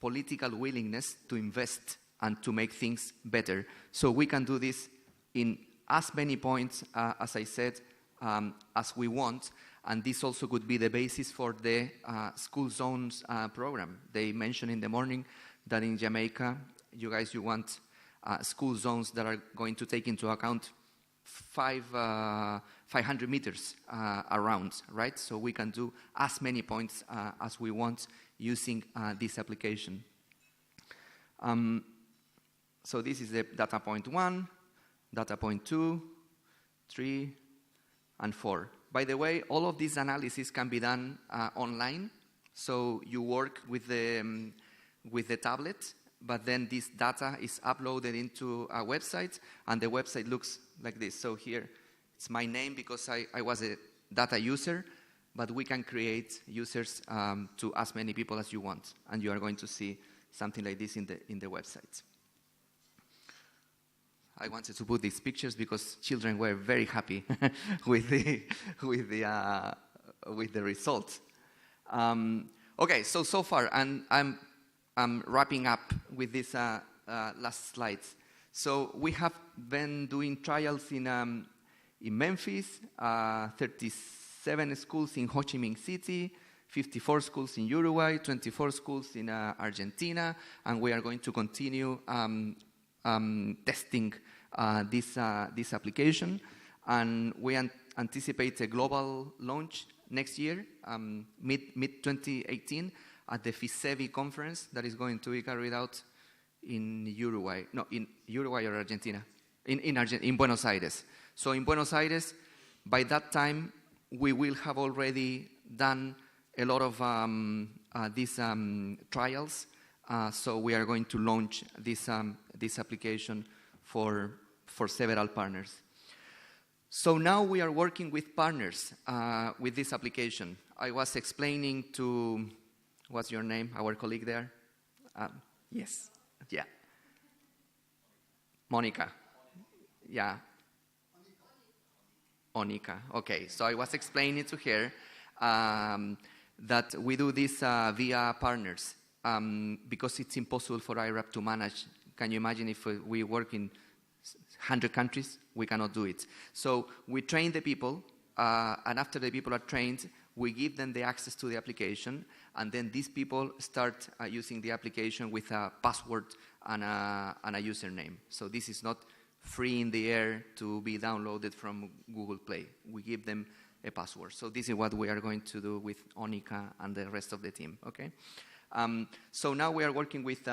political willingness to invest and to make things better. So we can do this in as many points, as I said, as we want, and this also could be the basis for the school zones program. They mentioned in the morning that in Jamaica, you want school zones that are going to take into account 500 meters around, right? So we can do as many points as we want using this application. So this is the data point 1, data point 2, 3, and 4. By the way, all of this analysis can be done online. So you work with the tablet, but then this data is uploaded into a website, and the website looks like this. So here, it's my name because I was a data user, but we can create users to as many people as you want, and you are going to see something like this in the website. I wanted to put these pictures because children were very happy with the results. Okay, so far, and I'm wrapping up with this last slides. So we have been doing trials in Memphis, 37 schools in Ho Chi Minh City, 54 schools in Uruguay, 24 schools in Argentina, and we are going to continue testing this application, and we anticipate a global launch next year, mid-2018, at the FISEVI conference that is going to be carried out in Uruguay. No, in Uruguay or Argentina? In Buenos Aires. So in Buenos Aires, by that time, we will have already done a lot of these trials. So we are going to launch this application for several partners. So now we are working with partners with this application. I was explaining to, what's your name, our colleague there? Yes, yeah. Monica. Yeah. Onika. Okay, so I was explaining to her that we do this via partners because it's impossible for IRAP to manage. Can you imagine if we work in 100 countries? We cannot do it. So we train the people, and after the people are trained, we give them the access to the application, and then these people start using the application with a password and a username. So this is not free in the air to be downloaded from Google Play. We give them a password. So this is what we are going to do with Onika and the rest of the team, okay? So now we are working with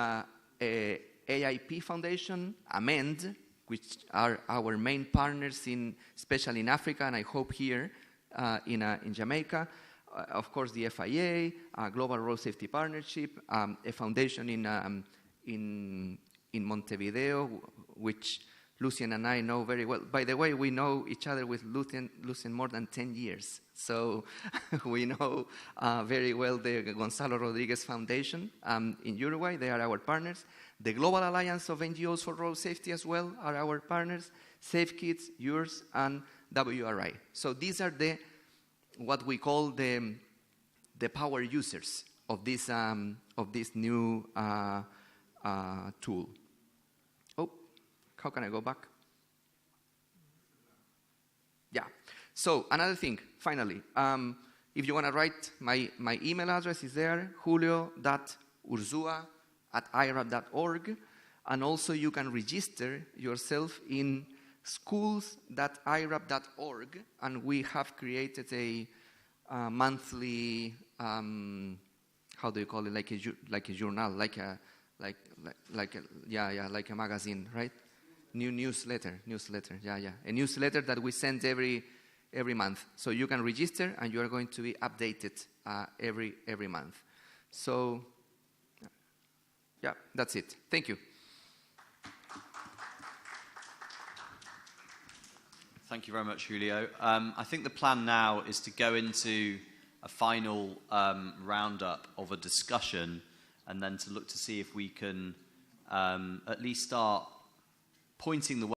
AIP Foundation, Amend, which are our main partners, especially in Africa, and I hope here in Jamaica. Of course, the FIA, Global Road Safety Partnership, a foundation in Montevideo, which Lucien and I know very well. By the way, we know each other with Lucien more than 10 years. So we know very well the Gonzalo Rodriguez Foundation in Uruguay. They are our partners. The Global Alliance of NGOs for Road Safety as well are our partners. Safe Kids, yours, and WRI. So these are what we call the power users of this new tool. Oh, how can I go back? Yeah. So another thing, finally, If you want to write, my email address is there, julio.urzua@irap.org. And also you can register yourself in schools.irap.org. And we have created a monthly, how do you call it, like a journal, like a magazine, right? Newsletter, a newsletter that we send every month. So you can register, and you are going to be updated every month. So, yeah, that's it. Thank you. Thank you very much, Julio. I think the plan now is to go into a final roundup of a discussion, and then to look to see if we can at least start pointing the way